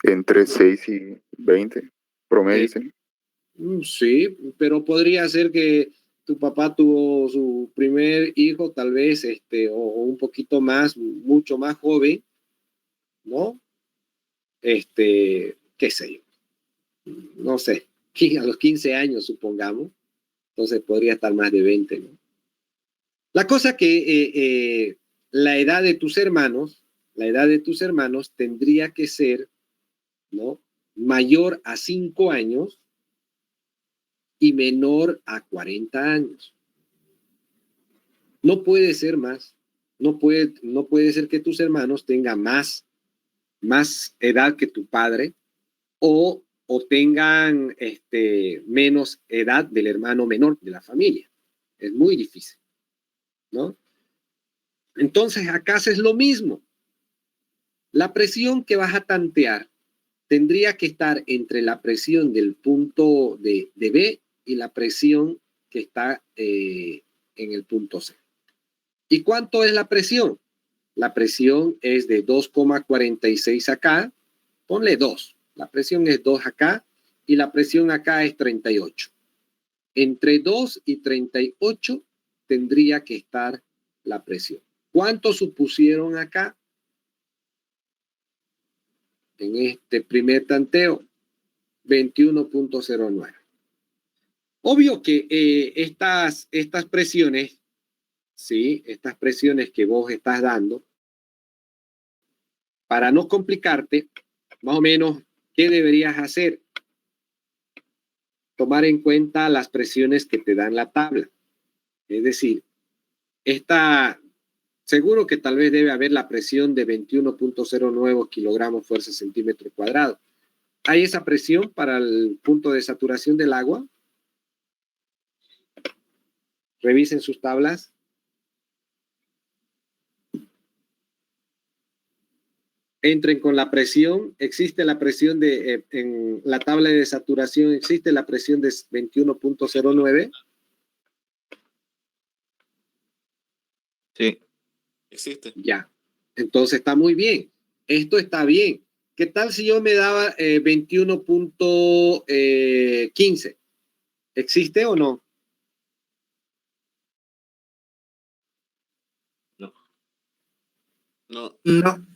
Entre 6 y 20, promedio, ¿sí? Sí, pero podría ser que tu papá tuvo su primer hijo, tal vez, o un poquito más, mucho más joven, ¿no? Qué sé yo, no sé, a los 15 años, supongamos, entonces podría estar más de 20, ¿no? La cosa que la edad de tus hermanos tendría que ser, ¿no? Mayor a 5 años y menor a 40 años. No puede ser más. No puede ser que tus hermanos tengan más edad que tu padre o tengan menos edad del hermano menor de la familia. Es muy difícil, ¿no? Entonces, acá es lo mismo. La presión que vas a tantear tendría que estar entre la presión del punto de B y la presión que está en el punto C. ¿Y cuánto es la presión? La presión es de 2,46 acá. Ponle 2. La presión es 2 acá y la presión acá es 38. Entre 2 y 38 tendría que estar la presión. ¿Cuánto supusieron acá? En este primer tanteo, 21.09. Obvio que estas presiones, ¿sí? Estas presiones que vos estás dando, para no complicarte, más o menos, ¿qué deberías hacer? Tomar en cuenta las presiones que te dan la tabla. Es decir, seguro que tal vez debe haber la presión de 21.09 kilogramos fuerza centímetro cuadrado. ¿Hay esa presión para el punto de saturación del agua? Revisen sus tablas. Entren con la presión. Existe la presión en la tabla de saturación, existe la presión de 21.09. Sí. Existe. Ya. Entonces está muy bien. Esto está bien. ¿Qué tal si yo me daba 21.15? ¿Existe o no? No. No.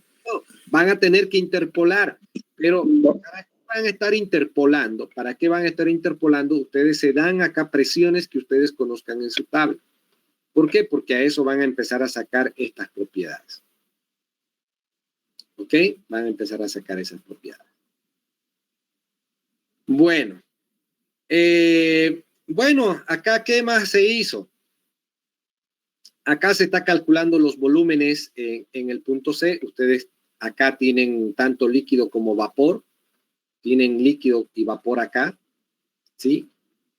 Van a tener que interpolar, pero ¿para qué van a estar interpolando? ¿Para qué van a estar interpolando? Ustedes se dan acá presiones que ustedes conozcan en su tabla. ¿Por qué? Porque a eso van a empezar a sacar estas propiedades. ¿Ok? Van a empezar a sacar esas propiedades. Bueno. Bueno, acá ¿qué más se hizo? Acá se está calculando los volúmenes en el punto C. Ustedes acá tienen tanto líquido como vapor. Tienen líquido y vapor acá. ¿Sí?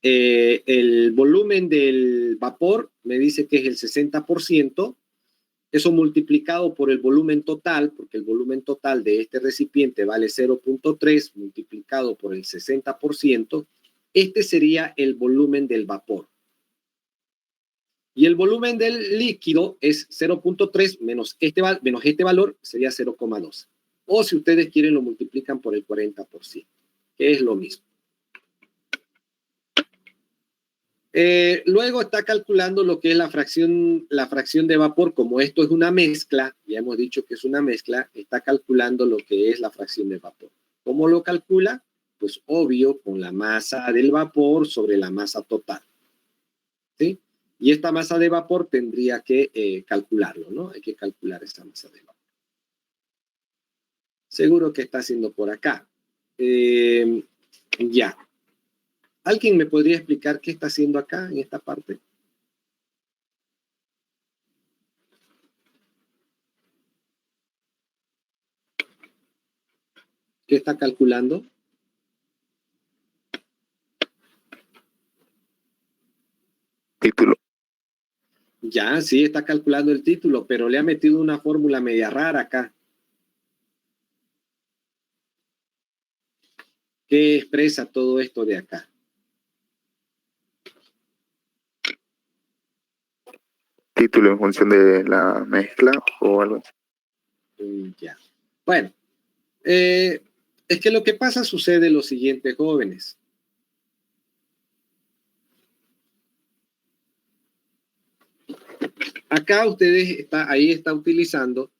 El volumen del vapor me dice que es el 60%. Eso multiplicado por el volumen total, porque el volumen total de este recipiente vale 0.3 multiplicado por el 60%. Este sería el volumen del vapor. Y el volumen del líquido es 0.3 menos este valor sería 0.2. O si ustedes quieren lo multiplican por el 40%, que es lo mismo. Luego está calculando lo que es la fracción de vapor. Como esto es una mezcla, ya hemos dicho que es una mezcla, está calculando lo que es la fracción de vapor. ¿Cómo lo calcula? Pues obvio, con la masa del vapor sobre la masa total. ¿Sí? Y esta masa de vapor tendría que calcularlo, ¿no? Hay que calcular esta masa de vapor. Seguro que está haciendo por acá. Ya. ¿Alguien me podría explicar qué está haciendo acá en esta parte? ¿Qué está calculando? Título. Ya, sí, está calculando el título, pero le ha metido una fórmula media rara acá. ¿Qué expresa todo esto de acá? Título en función de la mezcla o algo así. Ya. Bueno, es que lo que pasa sucede lo siguiente, jóvenes. Acá ustedes ahí está utilizando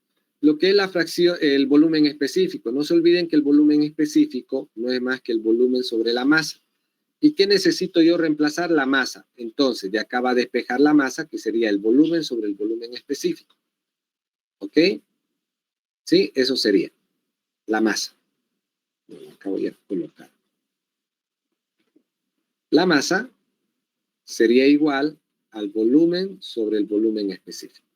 lo que es la fracción, el volumen específico. No se olviden que el volumen específico no es más que el volumen sobre la masa. ¿Y qué necesito yo reemplazar? La masa. Entonces, de acá va a despejar la masa, que sería el volumen sobre el volumen específico. ¿Ok? Sí, eso sería la masa. Acá voy a colocar. La masa sería igual al volumen sobre el volumen específico.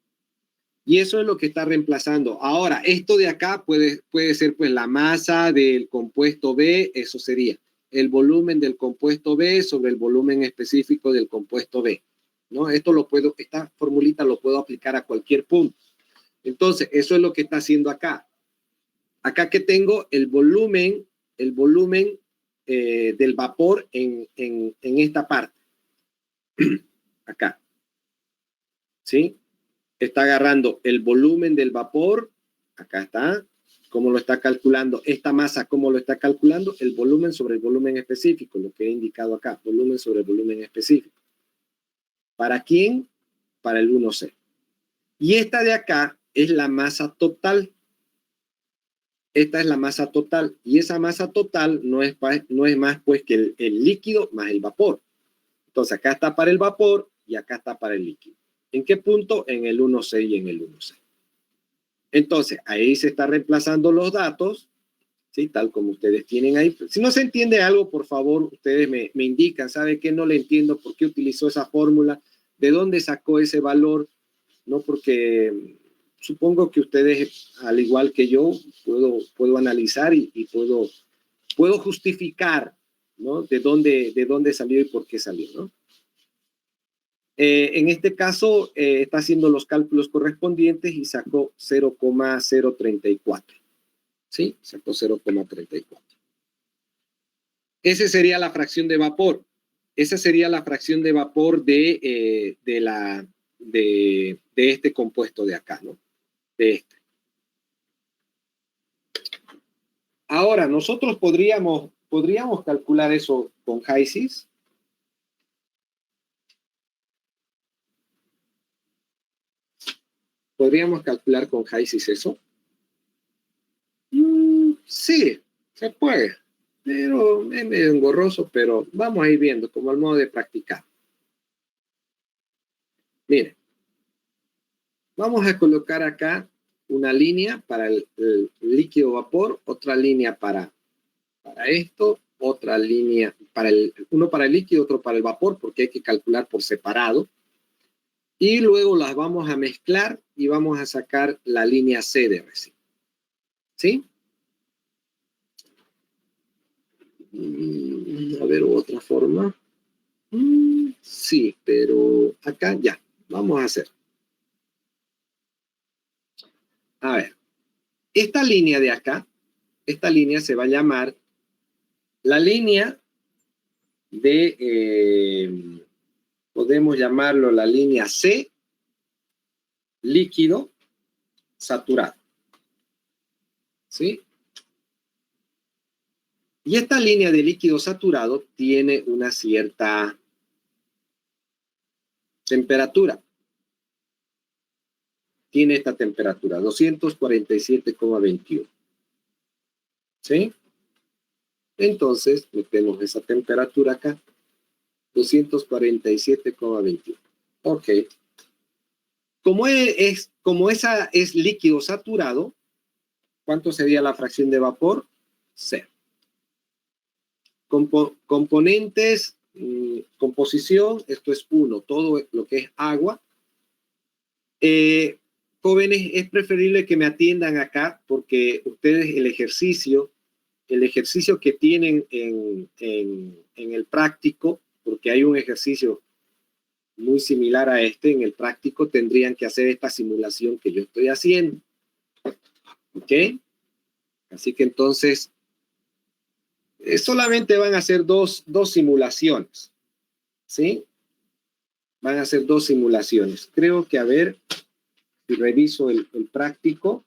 Y eso es lo que está reemplazando. Ahora, esto de acá puede ser pues la masa del compuesto B, eso sería el volumen del compuesto B sobre el volumen específico del compuesto B, ¿no? Esta formulita lo puedo aplicar a cualquier punto. Entonces, eso es lo que está haciendo acá. Acá que tengo el volumen del vapor en esta parte. Acá. ¿Sí? Está agarrando el volumen del vapor, acá está, ¿cómo lo está calculando? Esta masa, ¿cómo lo está calculando? El volumen sobre el volumen específico, lo que he indicado acá, volumen sobre el volumen específico. ¿Para quién? Para el 1C. Y esta de acá es la masa total. Esta es la masa total, y esa masa total no es más pues que el líquido más el vapor. Entonces acá está para el vapor y acá está para el líquido. ¿En qué punto? En el 1C y en el 1C. Entonces, ahí se está reemplazando los datos, ¿sí? Tal como ustedes tienen ahí. Si no se entiende algo, por favor, ustedes me indican, ¿sabe qué? No le entiendo por qué utilizó esa fórmula, de dónde sacó ese valor, ¿no? Porque supongo que ustedes, al igual que yo, puedo analizar y puedo puedo justificar, ¿no? De dónde salió y por qué salió, ¿no? En este caso, está haciendo los cálculos correspondientes y sacó 0,034. ¿Sí? Sacó 0,34. Esa sería la fracción de vapor. Esa sería la fracción de vapor de este compuesto de acá, ¿no? De este. Ahora, nosotros podríamos calcular eso con HYSYS. ¿Podríamos calcular con HYSYS eso? Sí, se puede, pero es medio engorroso, pero vamos a ir viendo como el modo de practicar. Miren, vamos a colocar acá una línea para el líquido vapor, otra línea para esto, otra línea uno para el líquido, otro para el vapor, porque hay que calcular por separado. Y luego las vamos a mezclar y vamos a sacar la línea C de residuo. ¿Sí? A ver, otra forma. Sí, pero acá ya. Vamos a hacer. A ver. Esta línea de acá, esta línea se va a llamar la línea de... podemos llamarlo la línea C, líquido saturado. ¿Sí? Y esta línea de líquido saturado tiene una cierta temperatura. Tiene esta temperatura, 247,21. ¿Sí? Entonces, metemos esa temperatura acá. 247,21. Ok. Como esa es líquido saturado, ¿cuánto sería la fracción de vapor? 0. Componentes, composición, esto es 1. Todo lo que es agua. Jóvenes, es preferible que me atiendan acá porque ustedes el ejercicio que tienen en el práctico, porque hay un ejercicio muy similar a este, en el práctico tendrían que hacer esta simulación que yo estoy haciendo. ¿Ok? Así que entonces, solamente van a hacer dos simulaciones. ¿Sí? Van a hacer 2 simulaciones. Creo que, a ver, si reviso el práctico.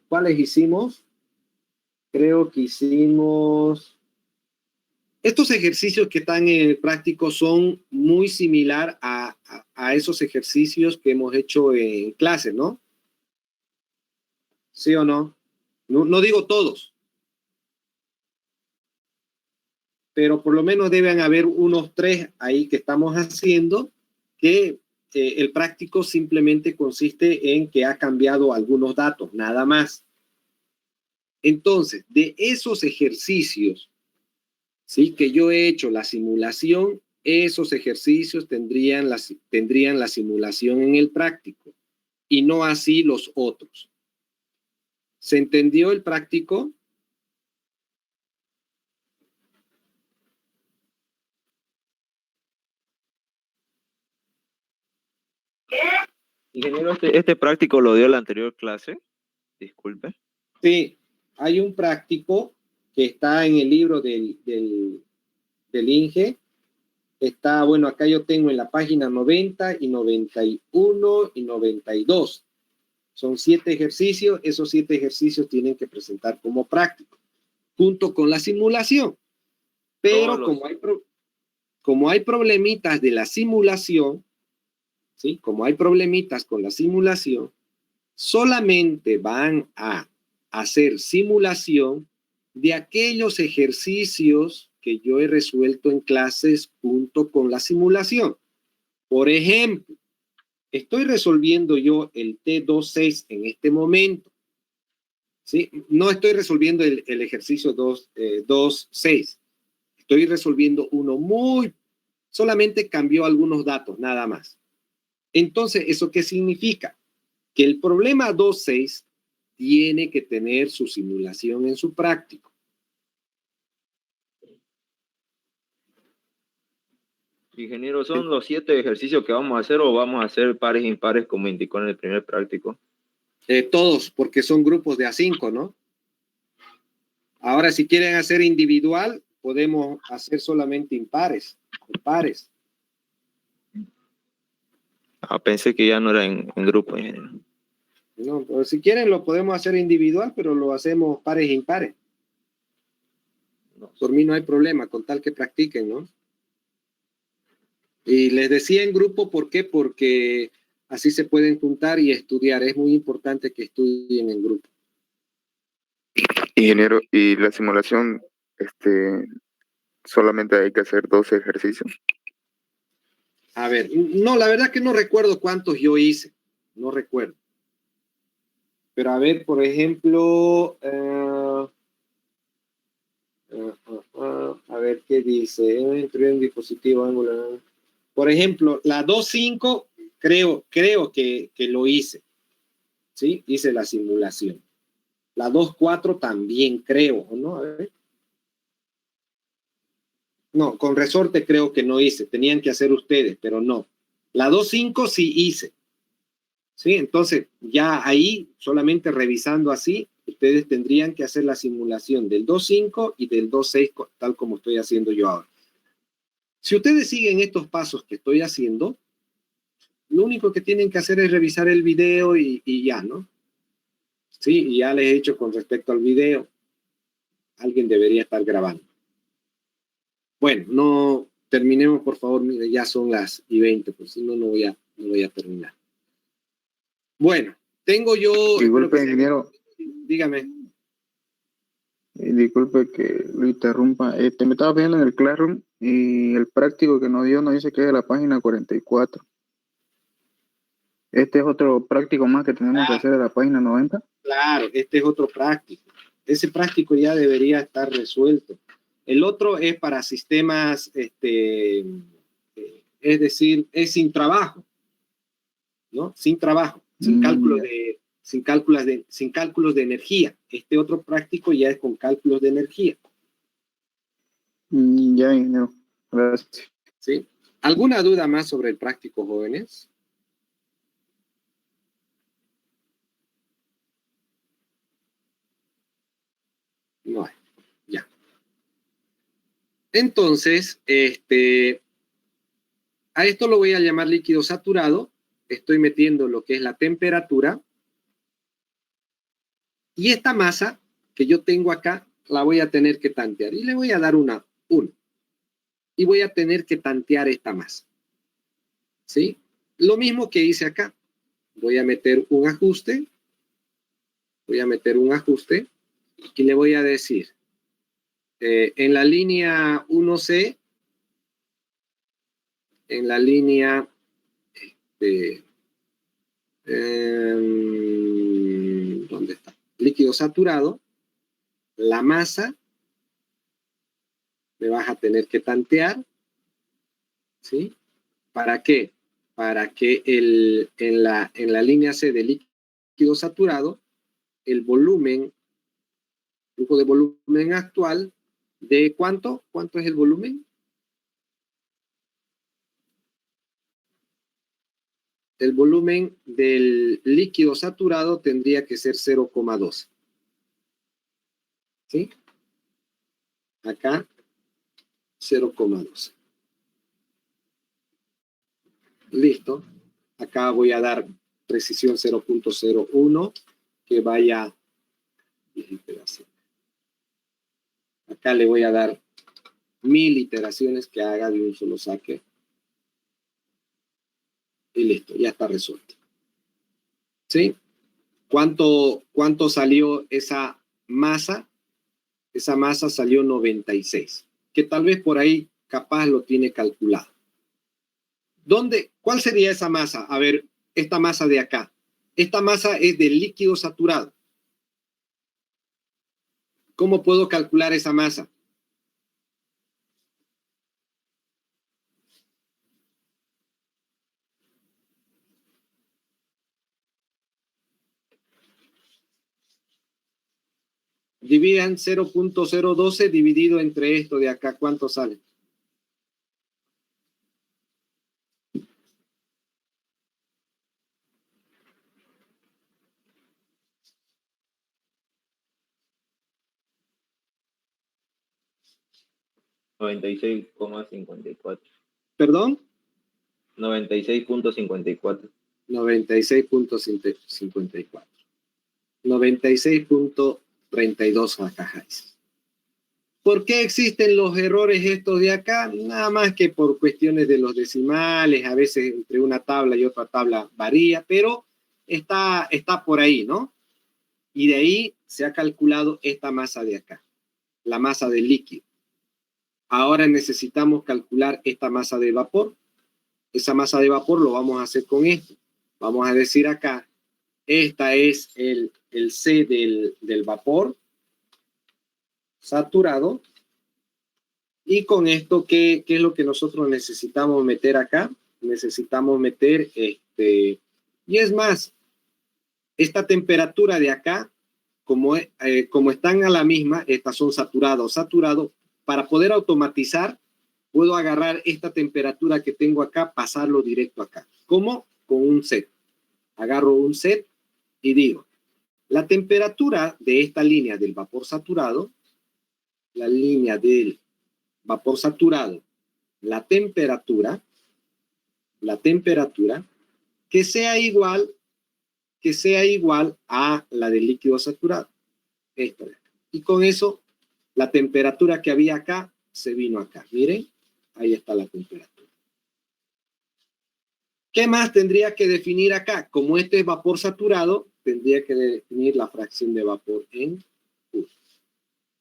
¿Cuáles hicimos? Creo que hicimos... Estos ejercicios que están en el práctico son muy similar a esos ejercicios que hemos hecho en clase, ¿no? ¿Sí o no? No digo todos. Pero por lo menos deben haber unos 3 ahí que estamos haciendo que el práctico simplemente consiste en que ha cambiado algunos datos, nada más. Entonces, de esos ejercicios, ¿sí? Que yo he hecho la simulación, esos ejercicios tendrían la simulación en el práctico y no así los otros. ¿Se entendió el práctico? Ingeniero, este práctico lo dio la anterior clase. Disculpe. Sí, hay un práctico que está en el libro del INGE. Está, bueno, acá yo tengo en la página 90 y 91 y 92. Son 7 ejercicios. Esos 7 ejercicios tienen que presentar como práctico, junto con la simulación. Pero como hay problemitas de la simulación, ¿sí? Como hay problemitas con la simulación, solamente van a hacer simulación de aquellos ejercicios que yo he resuelto en clases junto con la simulación. Por ejemplo, estoy resolviendo yo el T26 en este momento. ¿Sí? No estoy resolviendo el ejercicio 2.6. Estoy resolviendo uno solamente cambió algunos datos, nada más. Entonces, ¿eso qué significa? Que el problema 2.6 tiene que tener su simulación en su práctico. Ingeniero, ¿son los 7 ejercicios que vamos a hacer o vamos a hacer pares e impares como indicó en el primer práctico? Todos, porque son grupos de A5, ¿no? Ahora, si quieren hacer individual, podemos hacer solamente impares o pares. Ah, pensé que ya no era en grupo, ingeniero. No, pero si quieren lo podemos hacer individual, pero lo hacemos pares e impares. Por mí no hay problema, con tal que practiquen, ¿no? Y les decía en grupo, ¿por qué? Porque así se pueden juntar y estudiar. Es muy importante que estudien en grupo. Ingeniero, y la simulación, solamente hay que hacer 12 ejercicios. A ver, no, la verdad que no recuerdo cuántos yo hice. No recuerdo. Pero a ver, por ejemplo, a ver qué dice. Entre un dispositivo ángulo. Por ejemplo, la 2.5 creo que lo hice. ¿Sí? Hice la simulación. La 2.4 también creo, ¿no? A ver. No, con resorte creo que no hice. Tenían que hacer ustedes, pero no. La 2.5 sí hice. ¿Sí? Entonces, ya ahí, solamente revisando así, ustedes tendrían que hacer la simulación del 2.5 y del 2.6, tal como estoy haciendo yo ahora. Si ustedes siguen estos pasos que estoy haciendo, lo único que tienen que hacer es revisar el video y ya, ¿no? Sí, y ya les he dicho con respecto al video, alguien debería estar grabando. Bueno, no terminemos, por favor, mire, ya son las 20, pues si no, no voy a terminar. Bueno, tengo yo... Disculpe, ingeniero. Dígame. Disculpe que lo interrumpa. Me estaba viendo en el Classroom y el práctico que nos dio nos dice que es de la página 44. Este es otro práctico más que tenemos que hacer de la página 90. Claro, este es otro práctico. Ese práctico ya debería estar resuelto. El otro es para sistemas, es decir, es sin trabajo, ¿no? Sin trabajo, sin cálculos de energía. Este otro práctico ya es con cálculos de energía. Ya, ingeniero. Gracias. ¿Sí? ¿Alguna duda más sobre el práctico, jóvenes? No hay. Ya. Entonces, a esto lo voy a llamar líquido saturado. Estoy metiendo lo que es la temperatura. Y esta masa que yo tengo acá, la voy a tener que tantear. Y le voy a dar una 1. Y voy a tener que tantear esta masa. ¿Sí? Lo mismo que hice acá. Voy a meter un ajuste. Voy a meter un ajuste. Y le voy a decir, en la línea 1C, en la línea ¿dónde está? Líquido saturado, la masa me vas a tener que tantear, ¿sí? ¿Para qué? Para que en la línea C de líquido saturado, el volumen, flujo de volumen actual, ¿de cuánto? ¿Cuánto es el volumen? El volumen del líquido saturado tendría que ser 0,2. ¿Sí? Acá, 0,2. Listo. Acá voy a dar precisión 0.01 que vaya. Acá le voy a dar 1000 iteraciones que haga de un solo saque. Y listo, ya está resuelto. ¿Sí? ¿Cuánto salió esa masa? Esa masa salió 96, que tal vez por ahí capaz lo tiene calculado. ¿Cuál sería esa masa? A ver, esta masa de acá. Esta masa es de líquido saturado. ¿Cómo puedo calcular esa masa? Dividan 0.012 dividido entre esto de acá. ¿Cuánto sale? $96,54. ¿Perdón? 96.54. 96.54. 96.32 acajáis. ¿Por qué existen los errores estos de acá? Nada más que por cuestiones de los decimales, a veces entre una tabla y otra tabla varía, pero está por ahí, ¿no? Y de ahí se ha calculado esta masa de acá, la masa del líquido. Ahora necesitamos calcular esta masa de vapor. Esa masa de vapor lo vamos a hacer con esto. Vamos a decir acá, esta es el C del vapor saturado. Y con esto, ¿qué es lo que nosotros necesitamos meter acá? Necesitamos meter y es más, esta temperatura de acá, como están a la misma, estas son saturados, para poder automatizar, puedo agarrar esta temperatura que tengo acá, pasarlo directo acá. ¿Cómo? Con un set. Agarro un set y digo, la temperatura de esta línea del vapor saturado, la línea del vapor saturado, la temperatura, que sea igual a la del líquido saturado. Esto de acá. Y con eso, la temperatura que había acá se vino acá. Miren, ahí está la temperatura. ¿Qué más tendría que definir acá? Como este es vapor saturado, tendría que definir la fracción de vapor en U.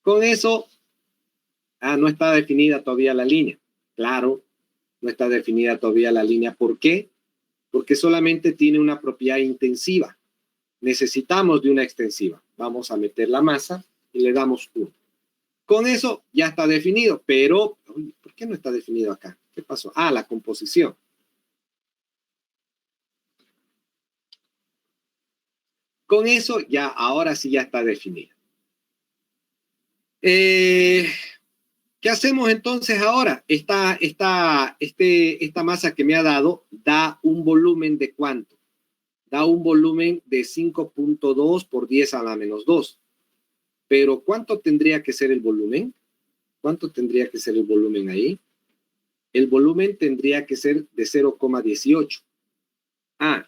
Con eso, no está definida todavía la línea. Claro, no está definida todavía la línea. ¿Por qué? Porque solamente tiene una propiedad intensiva. Necesitamos de una extensiva. Vamos a meter la masa y le damos 1. Con eso ya está definido, pero ¿por qué no está definido acá? ¿Qué pasó? La composición. Con eso ya, ahora sí ya está definido. ¿Qué hacemos entonces ahora? Esta masa que me ha dado da un volumen de ¿cuánto? Da un volumen de 5.2 por 10 a la menos 2. Pero ¿cuánto tendría que ser el volumen? ¿Cuánto tendría que ser el volumen ahí? El volumen tendría que ser de 0,18.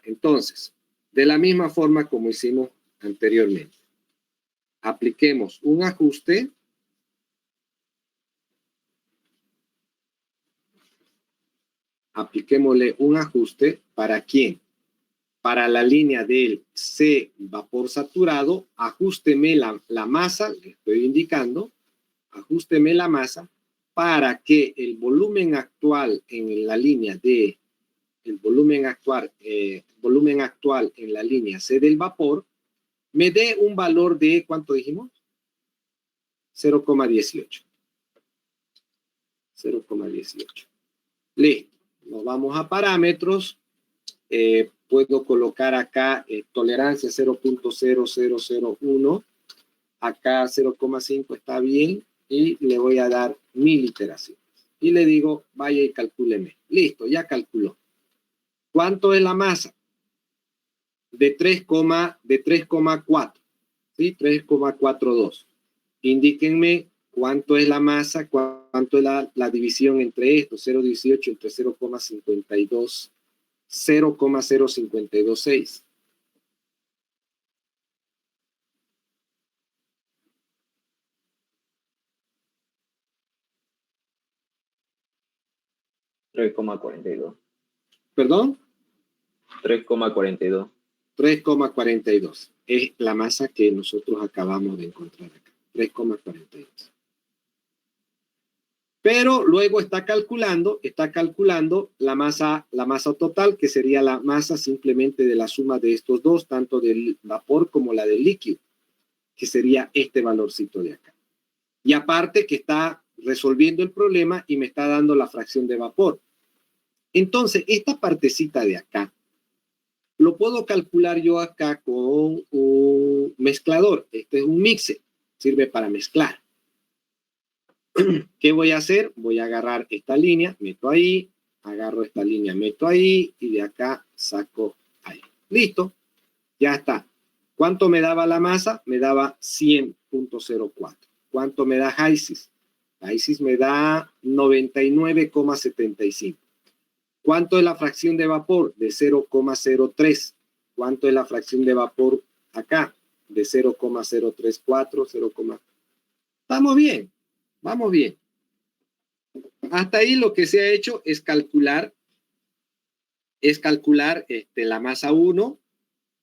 Entonces, de la misma forma como hicimos anteriormente, apliquemos un ajuste. Apliquémosle un ajuste. ¿Para quién? Para la línea del C vapor saturado. Ajústeme la masa, le estoy indicando, ajústeme la masa para que el volumen actual en la línea de el volumen actual en la línea C del vapor me dé un valor de, ¿cuánto dijimos? 0,18. 0,18. Listo. Nos vamos a parámetros. Puedo colocar acá tolerancia 0.0001. Acá 0,5 está bien. Y le voy a dar 1000 iteraciones. Y le digo, vaya y calcúleme. Listo, ya calculó. ¿Cuánto es la masa? De 3,4. ¿Sí? 3,42. Indíquenme cuánto es la masa, cuánto es la división entre estos. 0,18 entre 0,52. 0,0526. $3,42. ¿Perdón? 3,42. 3,42. Es la masa que nosotros acabamos de encontrar acá. 3,42. Pero luego está calculando la masa total, que sería la masa simplemente de la suma de estos dos, tanto del vapor como la del líquido, que sería este valorcito de acá. Y aparte que está resolviendo el problema y me está dando la fracción de vapor. Entonces, esta partecita de acá, lo puedo calcular yo acá con un mezclador. Este es un mixer. sirve para mezclar. ¿Qué voy a hacer? Voy a agarrar esta línea, meto ahí, agarro esta línea, meto ahí, y de acá saco ahí. Listo, ya está. ¿Cuánto me daba la masa? Me daba 100.04. ¿Cuánto me da Heisis? Heisis me da 99,75. ¿Cuánto es la fracción de vapor? De 0,03. ¿Cuánto es la fracción de vapor acá? De 0,034, 0, Vamos bien, vamos bien. Hasta ahí lo que se ha hecho es calcular la masa 1,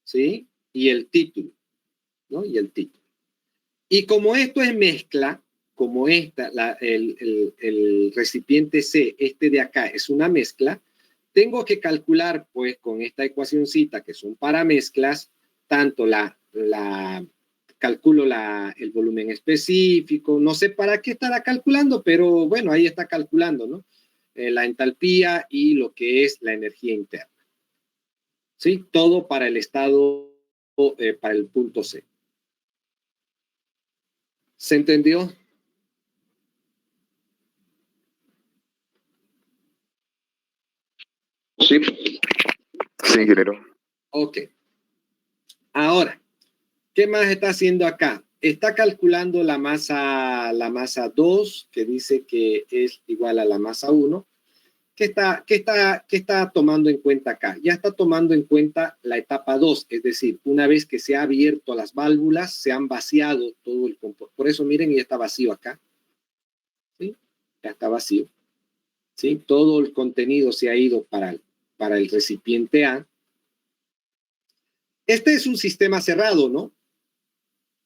¿sí? Y el título, ¿no? Y el título. Y como esto es mezcla, como el recipiente C, este de acá, es una mezcla, tengo que calcular, pues, con esta ecuacioncita, que son para mezclas, tanto calculo el volumen específico, no sé para qué estará calculando, pero bueno, ahí está calculando, ¿no? La entalpía y lo que es la energía interna. ¿Sí? Todo para el estado, para el punto C. ¿Se entendió? Sí. Sí, ingeniero. Ok. Ahora, ¿qué más está haciendo acá? Está calculando la masa 2, que dice que es igual a la masa 1. ¿Qué está tomando en cuenta acá? Ya está tomando en cuenta la etapa 2, es decir, una vez que se ha abierto las válvulas, se han vaciado todo el compuesto. Por eso, miren, ya está vacío acá. ¿Sí? Ya está vacío. ¿Sí? Todo el contenido se ha ido para el recipiente A. Este es un sistema cerrado, ¿no?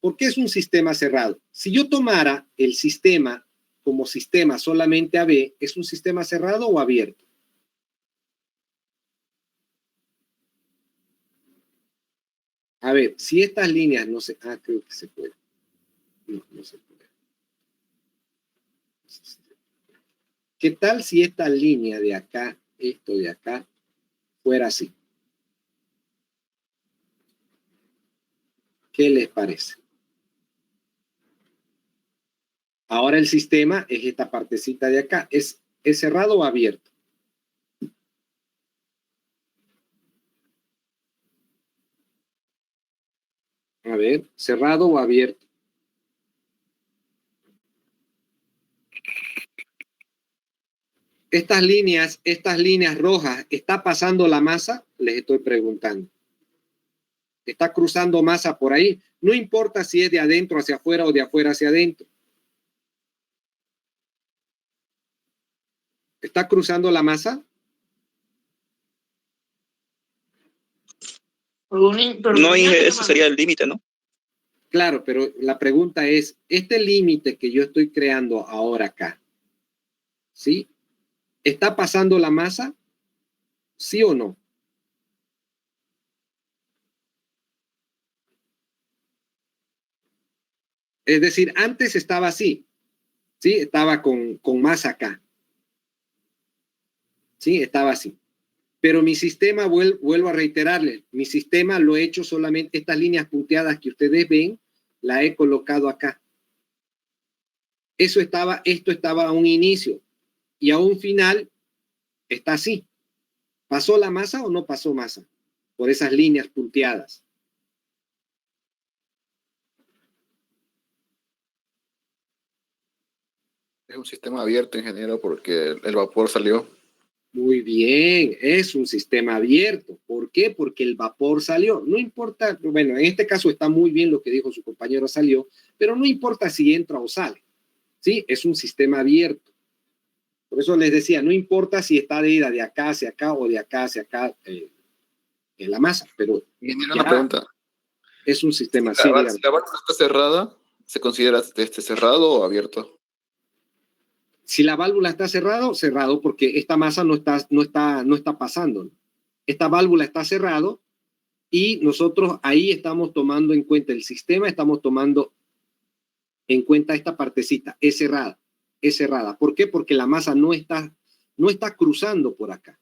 ¿Por qué es un sistema cerrado? Si yo tomara el sistema como sistema solamente AB, ¿es un sistema cerrado o abierto? A ver, si estas líneas no se... Ah, creo que se puede. No se puede. ¿Qué tal si esta línea de acá, esto de acá, fuera así? ¿Qué les parece? Ahora el sistema es esta partecita de acá. ¿Es cerrado o abierto? A ver, ¿cerrado o abierto? Estas líneas rojas, ¿está pasando la masa? Les estoy preguntando. ¿Está cruzando masa por ahí? No importa si es de adentro hacia afuera o de afuera hacia adentro. ¿Está cruzando la masa? No, ese sería el límite, ¿no? Claro, pero la pregunta es, este límite que yo estoy creando ahora acá, ¿sí? ¿Está pasando la masa? ¿Sí o no? Es decir, antes estaba así, ¿sí? Estaba con masa acá. ¿Sí? Estaba así. Pero mi sistema, vuelvo a reiterarles, mi sistema lo he hecho solamente, estas líneas punteadas que ustedes ven, la he colocado acá. Esto estaba a un inicio y a un final está así. ¿Pasó la masa o no pasó masa? Por esas líneas punteadas. Es un sistema abierto, ingeniero, porque el vapor salió. Muy bien, es un sistema abierto. ¿Por qué? Porque el vapor salió. No importa, bueno, en este caso está muy bien lo que dijo su compañero, salió, pero no importa si entra o sale. ¿Sí? Es un sistema abierto. Por eso les decía, no importa si está de acá hacia acá o de acá hacia acá en la masa, pero Ingeniero, una pregunta. Es un sistema así. Si la válvula está cerrada, ¿se considera cerrado o abierto? Si la válvula está cerrado porque esta masa no está pasando. Esta válvula está cerrado y nosotros ahí estamos tomando en cuenta el sistema, estamos tomando en cuenta esta partecita, es cerrada. ¿Por qué? Porque la masa no está cruzando por acá.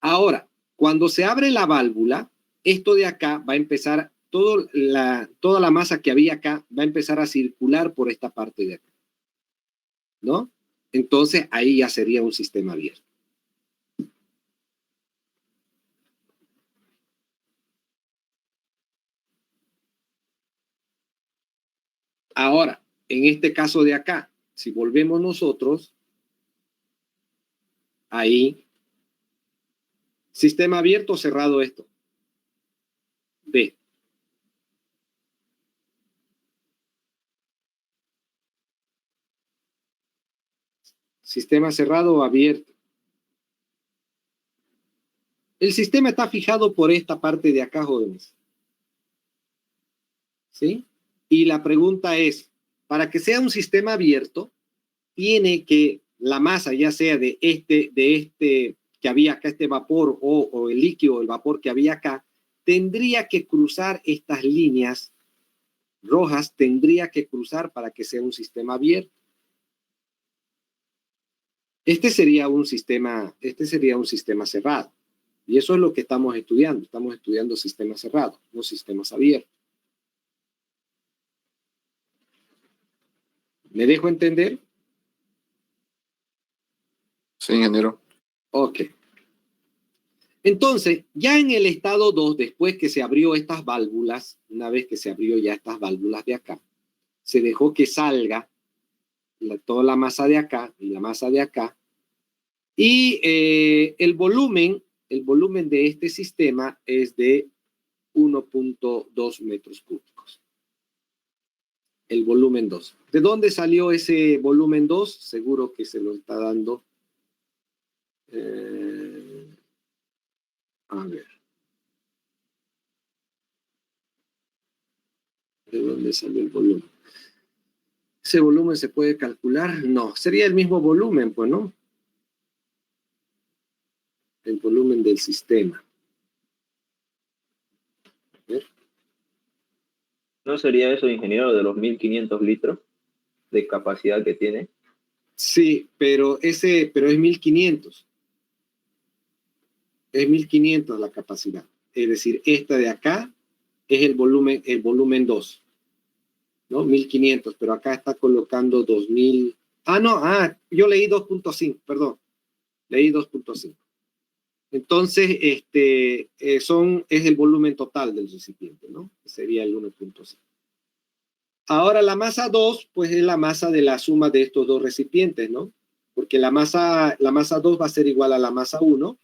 Ahora, cuando se abre la válvula, esto de acá va a empezar toda la masa que había acá va a empezar a circular por esta parte de acá, ¿no? Entonces ahí ya sería un sistema abierto. Ahora, en este caso de acá, si volvemos nosotros, ahí, sistema abierto o cerrado esto. B. Sistema cerrado o abierto. El sistema está fijado por esta parte de acá, jóvenes. ¿Sí? Y la pregunta es, para que sea un sistema abierto, tiene que la masa, ya sea de este que había acá, este vapor, o el líquido, el vapor que había acá, tendría que cruzar estas líneas rojas, tendría que cruzar para que sea un sistema abierto. Este sería un sistema cerrado. Y eso es lo que estamos estudiando. Estamos estudiando sistemas cerrados, no sistemas abiertos. ¿Me dejo entender? Sí, ingeniero. Ok. Entonces, ya en el estado 2, después que se abrió estas válvulas, una vez que se abrió ya estas válvulas de acá, se dejó que salga toda la masa de acá y la masa de acá, y el volumen de este sistema es de 1.2 metros cúbicos. El volumen 2. ¿De dónde salió ese volumen 2? Seguro que se lo está dando. A ver. ¿De dónde salió el volumen? ¿Ese volumen se puede calcular? No, sería el mismo volumen, pues, ¿no? El volumen del sistema. A ver. ¿No sería eso, ingeniero, de los 1500 litros de capacidad que tiene? Sí, pero es 1500. Es 1500 la capacidad. Es decir, esta de acá es el volumen 2. ¿No? 1500, pero acá está colocando 2000. Yo leí 2.5, perdón. Leí 2.5. Entonces, es el volumen total del recipiente, ¿no? Sería el 1.5. Ahora la masa 2, pues es la masa de la suma de estos dos recipientes, ¿no? Porque la masa 2 va a ser igual a la masa 1.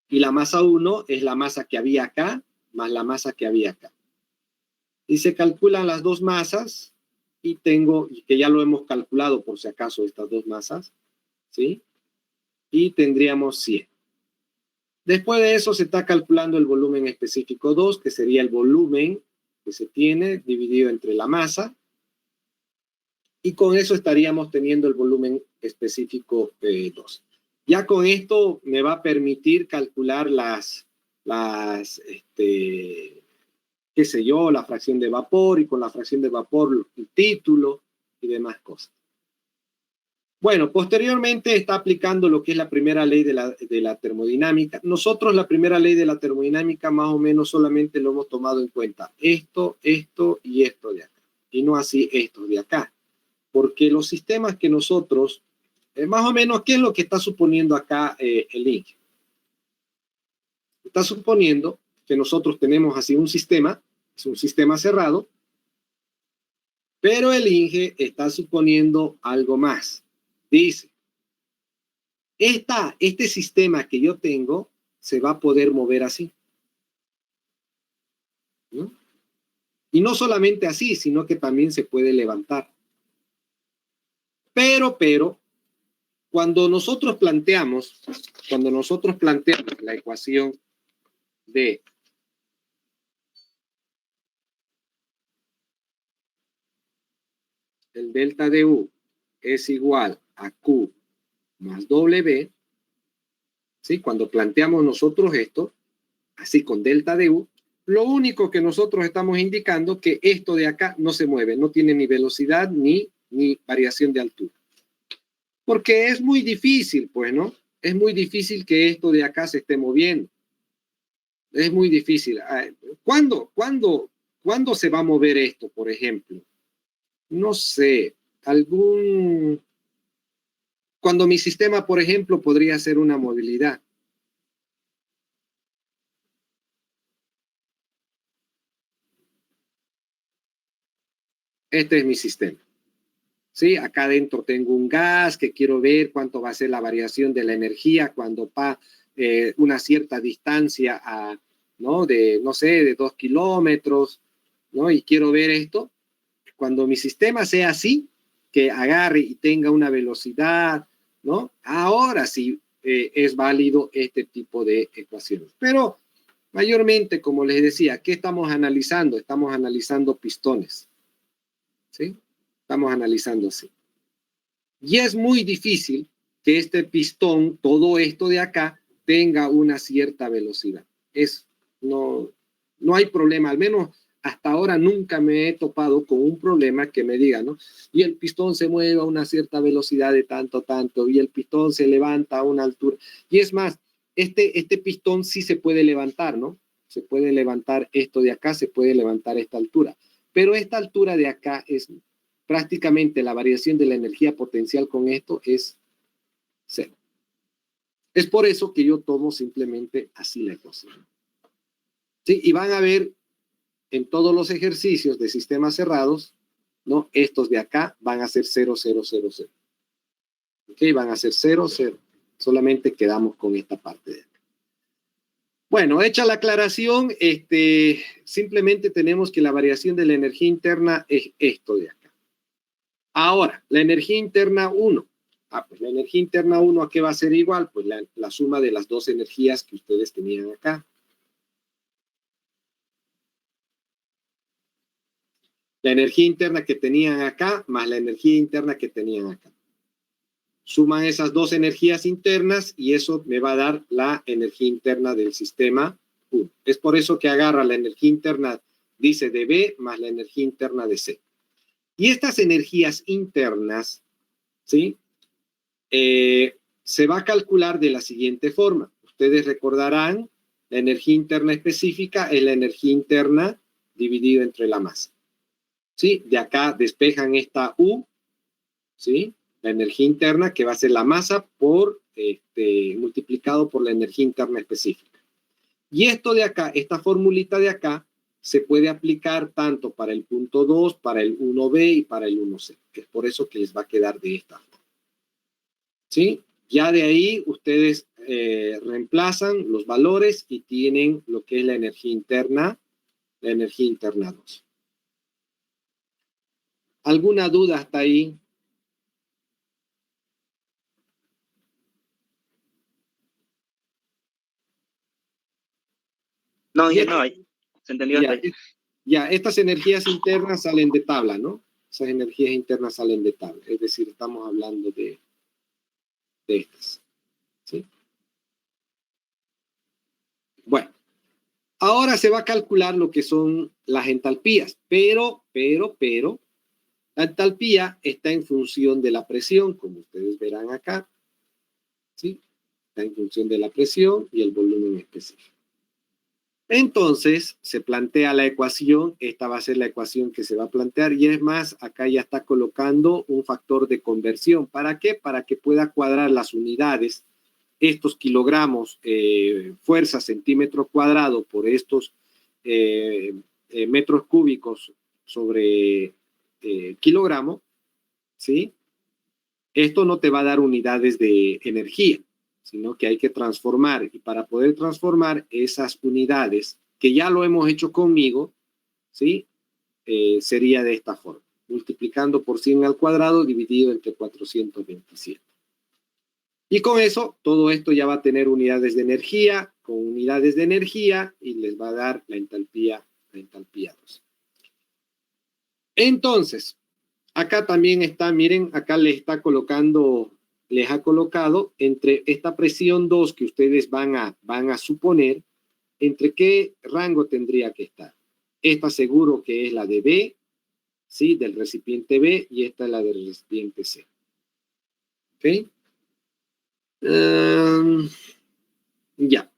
Y la masa 1 es la masa que había acá, más la masa que había acá. Y se calculan las dos masas, y que ya lo hemos calculado por si acaso estas dos masas, ¿sí? Y tendríamos 100. Después de eso se está calculando el volumen específico 2, que sería el volumen que se tiene dividido entre la masa, y con eso estaríamos teniendo el volumen específico 2. Ya con esto me va a permitir calcular qué sé yo, la fracción de vapor, y con la fracción de vapor el título y demás cosas. Bueno, posteriormente está aplicando lo que es la primera ley de la termodinámica. Nosotros la primera ley de la termodinámica más o menos solamente lo hemos tomado en cuenta. Esto y esto de acá. Y no así esto de acá. Porque los sistemas que nosotros, más o menos, ¿qué es lo que está suponiendo acá el INGE? Está suponiendo que nosotros tenemos así un sistema, es un sistema cerrado, pero el INGE está suponiendo algo más. Dice, este sistema que yo tengo se va a poder mover así, ¿no? Y no solamente así, sino que también se puede levantar. Pero, cuando nosotros planteamos la ecuación de el delta de U es igual a Q más W, ¿sí? Cuando planteamos nosotros esto, así con delta de U, lo único que nosotros estamos indicando que esto de acá no se mueve, no tiene ni velocidad ni variación de altura. Porque es muy difícil, pues, ¿no? Es muy difícil que esto de acá se esté moviendo. Es muy difícil. ¿Cuándo se va a mover esto, por ejemplo? No sé, cuando mi sistema, por ejemplo, podría ser una movilidad. Este es mi sistema. ¿Sí? Acá adentro tengo un gas que quiero ver cuánto va a ser la variación de la energía cuando una cierta distancia ¿no? No sé, de 2 kilómetros, ¿no? Y quiero ver esto. Cuando mi sistema sea así, que agarre y tenga una velocidad, ¿no? Ahora sí es válido este tipo de ecuaciones. Pero mayormente, como les decía, ¿qué estamos analizando? Estamos analizando pistones. ¿Sí? Estamos analizando así. Y es muy difícil que este pistón, todo esto de acá, tenga una cierta velocidad. No hay problema, al menos hasta ahora nunca me he topado con un problema que me diga, ¿no? Y el pistón se mueve a una cierta velocidad de tanto, y el pistón se levanta a una altura. Y es más, este pistón sí se puede levantar, ¿no? Se puede levantar esto de acá, se puede levantar esta altura. Pero esta altura de acá es prácticamente la variación de la energía potencial con esto es 0. Es por eso que yo tomo simplemente así la ecuación. ¿Sí? Y van a ver en todos los ejercicios de sistemas cerrados, ¿no? Estos de acá van a ser 0, 0, 0, 0. ¿Ok? Van a ser 0, 0. Solamente quedamos con esta parte de acá. Bueno, hecha la aclaración, simplemente tenemos que la variación de la energía interna es esto de acá. Ahora, la energía interna 1. Pues la energía interna 1, ¿a qué va a ser igual? Pues la suma de las dos energías que ustedes tenían acá. La energía interna que tenían acá más la energía interna que tenían acá. Suman esas dos energías internas y eso me va a dar la energía interna del sistema 1. Es por eso que agarra la energía interna, dice, de B más la energía interna de C. Y estas energías internas, ¿sí? Se va a calcular de la siguiente forma. Ustedes recordarán, la energía interna específica es la energía interna dividida entre la masa. ¿Sí? De acá despejan esta U, ¿sí? La energía interna que va a ser la masa multiplicado por la energía interna específica. Y esto de acá, esta formulita de acá, se puede aplicar tanto para el punto 2, para el 1B y para el 1C. Es por eso que les va a quedar de esta forma. ¿Sí? Ya de ahí ustedes reemplazan los valores y tienen lo que es la energía interna 2. ¿Alguna duda hasta ahí? No, ya no hay. Se entendió hasta ahí. Ya, estas energías internas salen de tabla, ¿no? Esas energías internas salen de tabla. Es decir, estamos hablando de estas. ¿Sí? Bueno, ahora se va a calcular lo que son las entalpías, pero, la entalpía está en función de la presión, como ustedes verán acá. ¿Sí? Está en función de la presión y el volumen específico. Entonces, se plantea la ecuación, esta va a ser la ecuación que se va a plantear, y es más, acá ya está colocando un factor de conversión. ¿Para qué? Para que pueda cuadrar las unidades, estos kilogramos, fuerza centímetro cuadrado por estos metros cúbicos sobre kilogramo, ¿sí? Esto no te va a dar unidades de energía, sino que hay que transformar, y para poder transformar esas unidades, que ya lo hemos hecho conmigo, ¿sí? Sería de esta forma, multiplicando por 100 al cuadrado dividido entre 427. Y con eso, todo esto ya va a tener unidades de energía, con unidades de energía, y les va a dar la entalpía 2. Entonces, acá también está, miren, acá les ha colocado entre esta presión 2 que ustedes van a suponer, ¿entre qué rango tendría que estar? Esta seguro que es la de B, ¿sí? Del recipiente B, y esta es la del recipiente C. ¿Ok? Ya.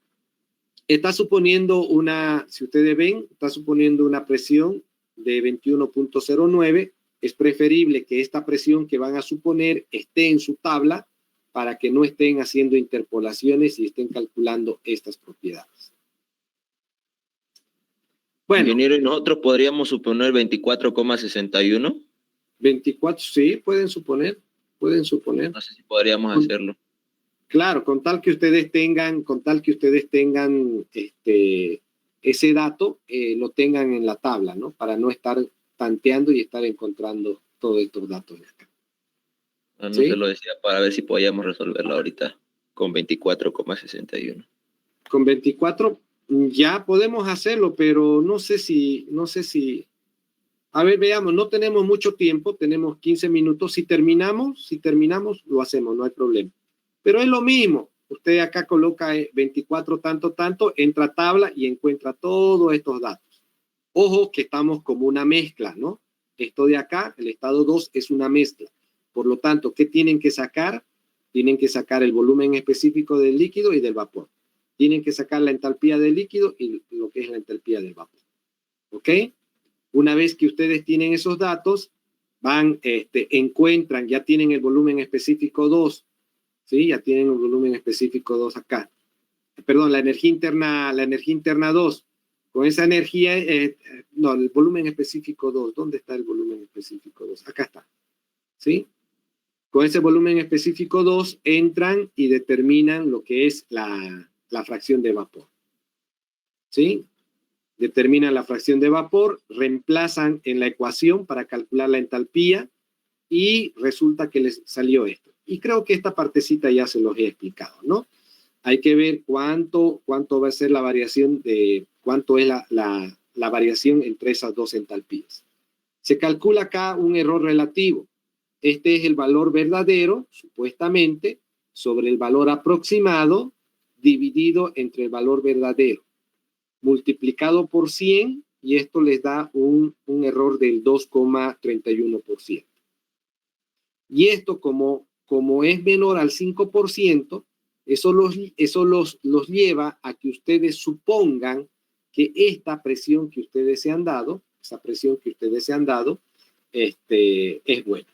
Está suponiendo si ustedes ven, está suponiendo una presión de 21.09. Es preferible que esta presión que van a suponer esté en su tabla para que no estén haciendo interpolaciones y estén calculando estas propiedades. Bueno. Ingeniero, ¿y nosotros podríamos suponer 24,61? 24, sí, pueden suponer. No sé si podríamos hacerlo. Claro, con tal que ustedes tengan ese dato, lo tengan en la tabla, ¿no? Para no estar tanteando y estar encontrando todos estos datos de acá. No, ¿Sí? se lo decía para ver si podíamos resolverlo ahorita con 24,61. Con 24 ya podemos hacerlo, pero no sé si, a ver, veamos, no tenemos mucho tiempo, tenemos 15 minutos. Si terminamos, lo hacemos, no hay problema. Pero es lo mismo. Usted acá coloca 24 tanto, entra a tabla y encuentra todos estos datos. Ojo que estamos como una mezcla, ¿no? Esto de acá, el estado 2, es una mezcla. Por lo tanto, ¿qué tienen que sacar? Tienen que sacar el volumen específico del líquido y del vapor. Tienen que sacar la entalpía del líquido y lo que es la entalpía del vapor. ¿Ok? Una vez que ustedes tienen esos datos, encuentran, ya tienen el volumen específico 2, ¿sí? Ya tienen el volumen específico 2 acá. Perdón, la energía interna 2. Con esa energía, el volumen específico 2. ¿Dónde está el volumen específico 2? Acá está, ¿sí? Con ese volumen específico 2 entran y determinan lo que es la fracción de vapor, ¿sí? Determinan la fracción de vapor, reemplazan en la ecuación para calcular la entalpía y resulta que les salió esto. Y creo que esta partecita ya se los he explicado, ¿no? Hay que ver cuánto va a ser la variación cuánto es la variación entre esas dos entalpías. Se calcula acá un error relativo. Este es el valor verdadero, supuestamente, sobre el valor aproximado dividido entre el valor verdadero, multiplicado por 100, y esto les da un error del 2,31%. Y esto, como es menor al 5%, eso los lleva a que ustedes supongan que esta presión que ustedes se han dado, es buena.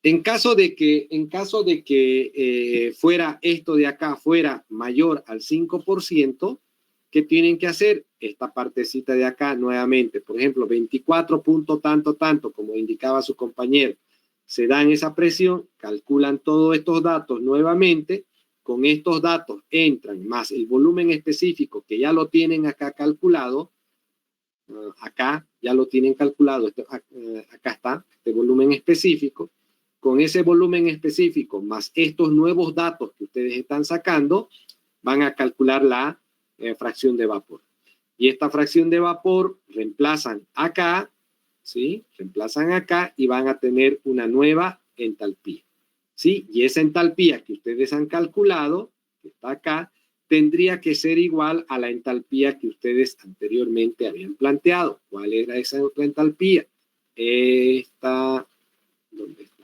En caso de que fuera esto de acá fuera mayor al 5%, ¿qué tienen que hacer? Esta partecita de acá nuevamente, por ejemplo, 24 punto tanto, como indicaba su compañero, se dan esa presión, calculan todos estos datos nuevamente, con estos datos entran más el volumen específico que ya lo tienen acá calculado, acá ya lo tienen calculado, acá está, este volumen específico. Con ese volumen específico más estos nuevos datos que ustedes están sacando, van a calcular la fracción de vapor. Y esta fracción de vapor reemplazan acá, ¿sí? Reemplazan acá y van a tener una nueva entalpía, ¿sí? Y esa entalpía que ustedes han calculado, que está acá, tendría que ser igual a la entalpía que ustedes anteriormente habían planteado. ¿Cuál era esa otra entalpía? Esta, ¿dónde está?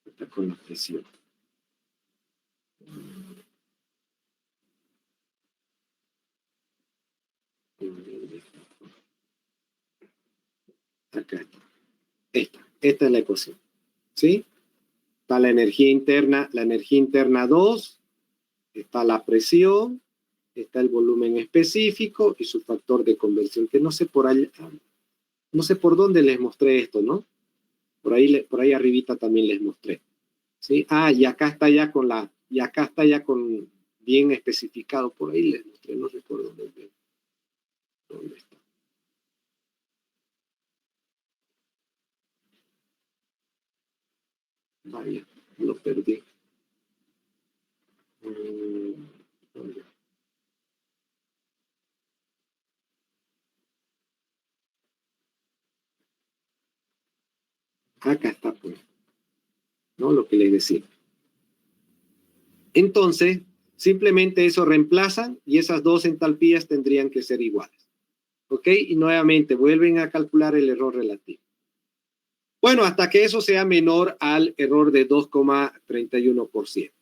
Está con la presión. Acá está. Esta es la ecuación, ¿sí? Está la energía interna 2, está la presión, está el volumen específico y su factor de conversión, que no sé por dónde les mostré esto, ¿no? Por ahí arribita también les mostré, ¿sí? Y acá está ya con bien especificado, por ahí les mostré, no recuerdo dónde está. Vaya, lo perdí. Acá está, pues, ¿no? Lo que les decía. Entonces, simplemente eso reemplazan y esas dos entalpías tendrían que ser iguales. ¿Ok? Y nuevamente vuelven a calcular el error relativo. Bueno, hasta que eso sea menor al error de 2,31%.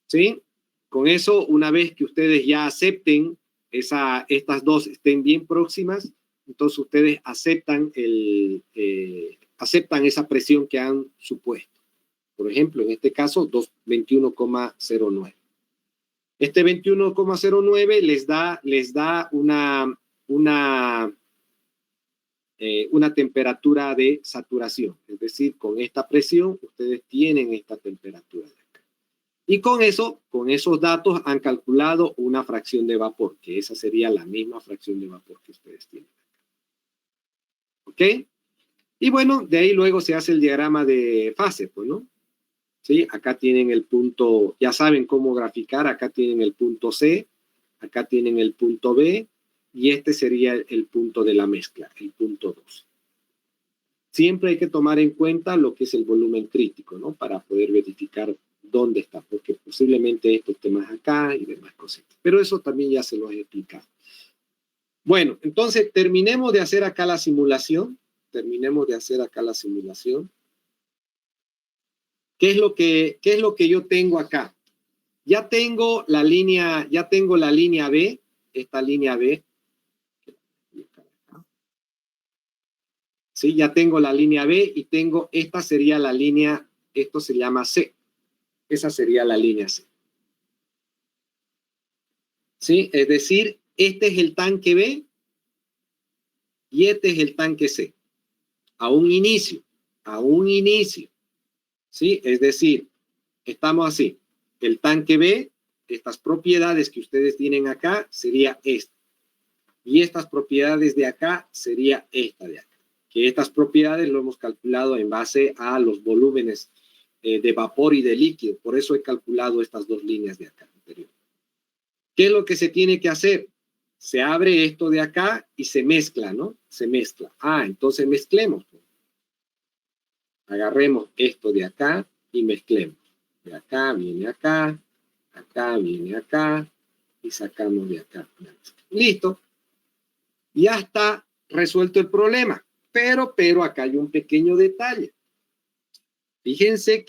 ¿Sí? Con eso, una vez que ustedes ya acepten estas dos estén bien próximas, entonces ustedes aceptan, aceptan esa presión que han supuesto. Por ejemplo, en este caso, 21,09. Este 21,09 les da una temperatura de saturación. Es decir, con esta presión, ustedes tienen esta temperatura de acá. Y con esos datos han calculado una fracción de vapor, que esa sería la misma fracción de vapor que ustedes tienen acá. ¿Ok? Y bueno, de ahí luego se hace el diagrama de fase, pues, ¿no? ¿Sí? Acá tienen el punto, ya saben cómo graficar, acá tienen el punto C, acá tienen el punto B, y este sería el punto de la mezcla, el punto 2. Siempre hay que tomar en cuenta lo que es el volumen crítico, ¿no? Para poder verificar dónde está, porque posiblemente esto esté más acá y demás cositas. Pero eso también ya se lo he explicado. Bueno, entonces terminemos de hacer acá la simulación. ¿Qué es lo que yo tengo acá? Ya tengo la línea B, esta línea B. Sí, ya tengo la línea B y tengo, esta sería la línea, esto se llama C. Esa sería la línea C. ¿Sí? Es decir, este es el tanque B y este es el tanque C. A un inicio. ¿Sí? Es decir, estamos así. El tanque B, estas propiedades que ustedes tienen acá, sería esta. Y estas propiedades de acá, sería esta de acá. Que estas propiedades lo hemos calculado en base a los volúmenes de vapor y de líquido. Por eso he calculado estas dos líneas de acá anterior. ¿Qué es lo que se tiene que hacer? Se abre esto de acá y se mezcla, ¿no? Se mezcla. Entonces mezclemos. Agarremos esto de acá y mezclemos. De acá viene acá, acá viene acá y sacamos de acá. Listo. Ya está resuelto el problema. Pero acá hay un pequeño detalle. Fíjense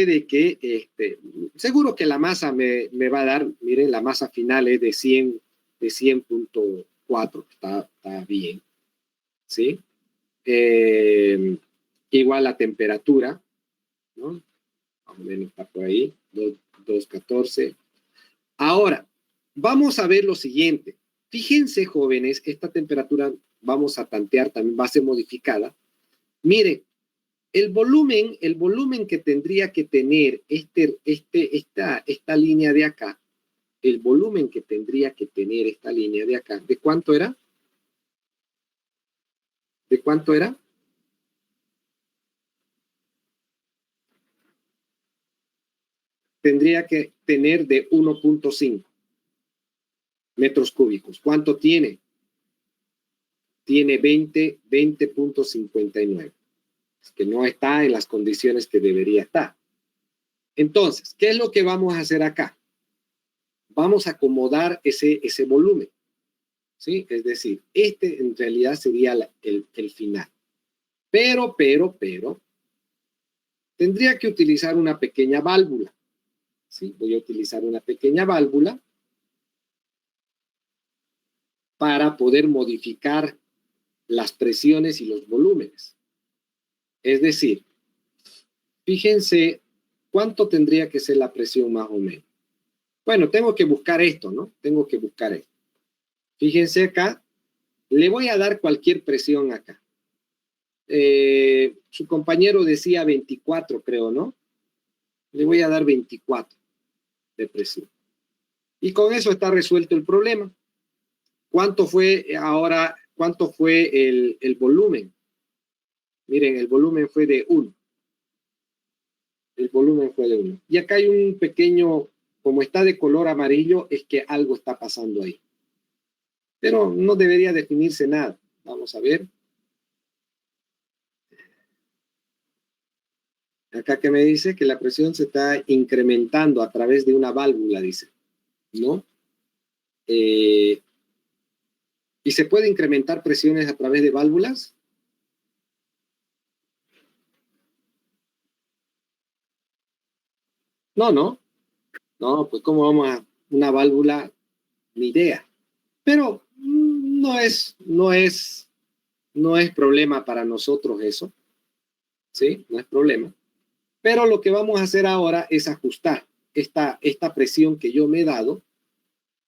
de que seguro que la masa me va a dar, miren, la masa final es de 100.4, está bien, ¿sí? Igual la temperatura, ¿no? Más o menos está por ahí, 214. Ahora, vamos a ver lo siguiente. Fíjense, jóvenes, esta temperatura vamos a tantear, también va a ser modificada. Miren, el volumen que tendría que tener esta línea de acá, el volumen que tendría que tener esta línea de acá, ¿de cuánto era? ¿De cuánto era? Tendría que tener de 1.5 metros cúbicos. ¿Cuánto tiene? Tiene 20.59. Que no está en las condiciones que debería estar. Entonces, ¿qué es lo que vamos a hacer acá? Vamos a acomodar ese volumen, ¿sí? Es decir, en realidad sería el final. Pero, tendría que utilizar una pequeña válvula, ¿sí? Voy a utilizar una pequeña válvula para poder modificar las presiones y los volúmenes. Es decir, fíjense cuánto tendría que ser la presión más o menos. Bueno, tengo que buscar esto, ¿no? Tengo que buscar esto. Fíjense acá, le voy a dar cualquier presión acá. Su compañero decía 24, creo, ¿no? Le voy a dar 24 de presión. Y con eso está resuelto el problema. ¿Cuánto fue ahora? ¿Cuánto fue el volumen? Miren, el volumen fue de 1. El volumen fue de 1. Y acá hay un pequeño, como está de color amarillo, es que algo está pasando ahí. Pero no debería definirse nada. Vamos a ver. Acá que me dice que la presión se está incrementando a través de una válvula, dice. ¿No? ¿Y se puede incrementar presiones a través de válvulas? No, pues ¿cómo vamos a una válvula? Ni idea. Pero no es problema para nosotros eso. ¿Sí? No es problema. Pero lo que vamos a hacer ahora es ajustar esta presión que yo me he dado,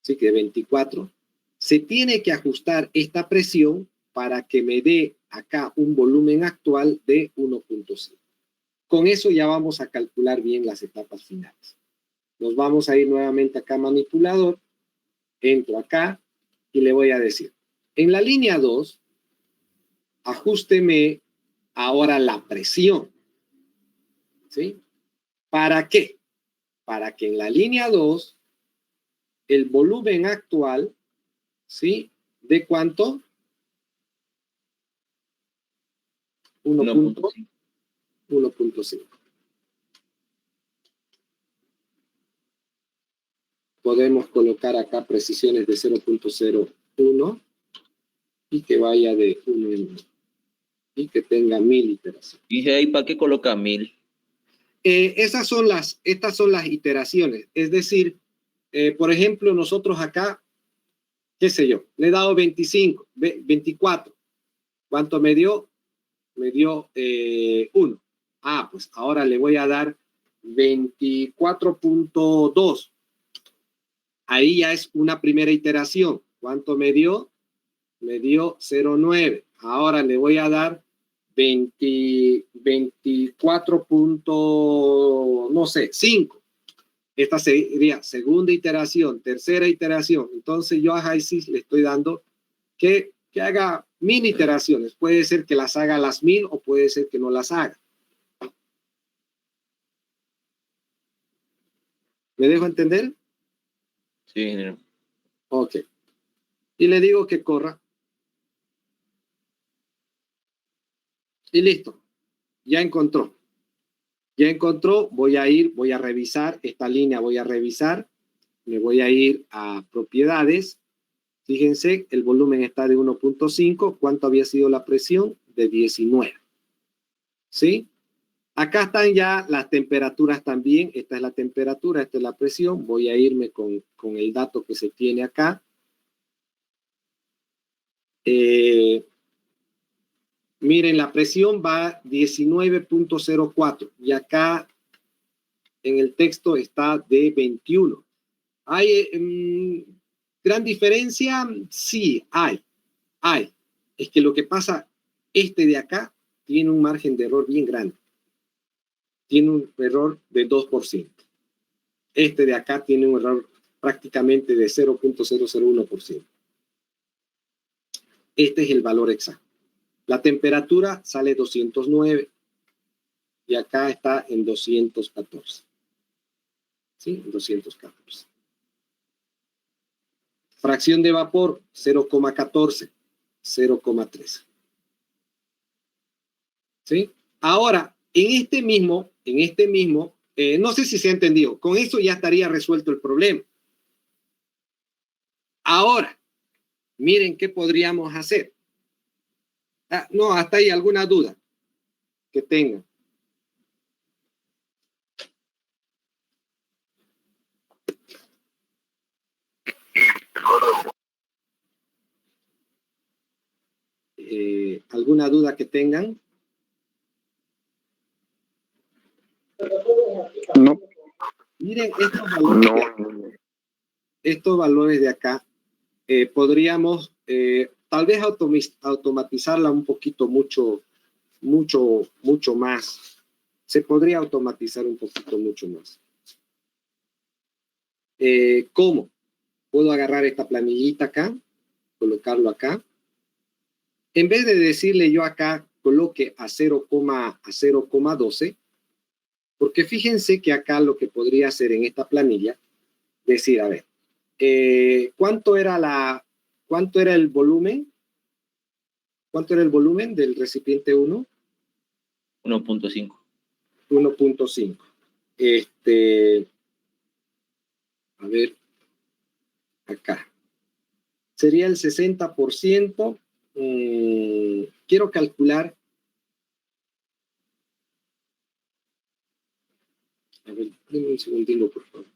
¿sí? Que 24, se tiene que ajustar esta presión para que me dé acá un volumen actual de 1.5. Con eso ya vamos a calcular bien las etapas finales. Nos vamos a ir nuevamente acá a manipulador, entro acá y le voy a decir, en la línea 2, ajústeme ahora la presión. ¿Sí? ¿Para qué? Para que en la línea 2 el volumen actual, ¿sí? ¿De cuánto? 1.5. Podemos colocar acá precisiones de 0.01 y que vaya de 1 en 1 y que tenga 1000 iteraciones. Dije ahí, ¿para qué coloca 1000? Estas son las iteraciones. Es decir, por ejemplo, nosotros acá, qué sé yo, le he dado 24. ¿Cuánto me dio? Me dio 1. Pues ahora le voy a dar 24.2. Ahí ya es una primera iteración. ¿Cuánto me dio? Me dio 0.9. Ahora le voy a dar 24. No sé, 5. Esta sería segunda iteración, tercera iteración. Entonces yo a HiSys le estoy dando que haga 1000 iteraciones. Puede ser que las haga las 1000 o puede ser que no las haga. ¿Me dejo entender? Sí, ingeniero. Ok. Y le digo que corra. Y listo. Ya encontró. Voy a revisar esta línea, me voy a ir a propiedades. Fíjense, el volumen está de 1.5. ¿Cuánto había sido la presión? De 19. ¿Sí? Acá están ya las temperaturas también. Esta es la temperatura, esta es la presión. Voy a irme con el dato que se tiene acá. Miren, la presión va 19.04 y acá en el texto está de 21. ¿Hay gran diferencia? Sí, hay. Es que lo que pasa, este de acá tiene un margen de error bien grande. Tiene un error de 2%. Este de acá tiene un error prácticamente de 0.001%. Este es el valor exacto. La temperatura sale 209 y acá está en 214. ¿Sí? 214. Fracción de vapor 0,14, 0,13. ¿Sí? Ahora, en este mismo, no sé si se ha entendido, con eso ya estaría resuelto el problema. Ahora, miren qué podríamos hacer. No, hasta ahí alguna duda que tengan. ¿Alguna duda que tengan? No. Miren, estos valores de acá, podríamos tal vez automatizarla un poquito mucho más. Se podría automatizar un poquito mucho más. ¿Cómo? Puedo agarrar esta planillita acá, colocarlo acá. En vez de decirle yo acá, coloque a 0,12, porque fíjense que acá lo que podría hacer en esta planilla, decir, a ver, ¿cuánto era el volumen? ¿Cuánto era el volumen del recipiente 1? 1.5. 1.5. A ver, acá. sería el 60%. Quiero calcular. A ver, denme un segundito, por favor.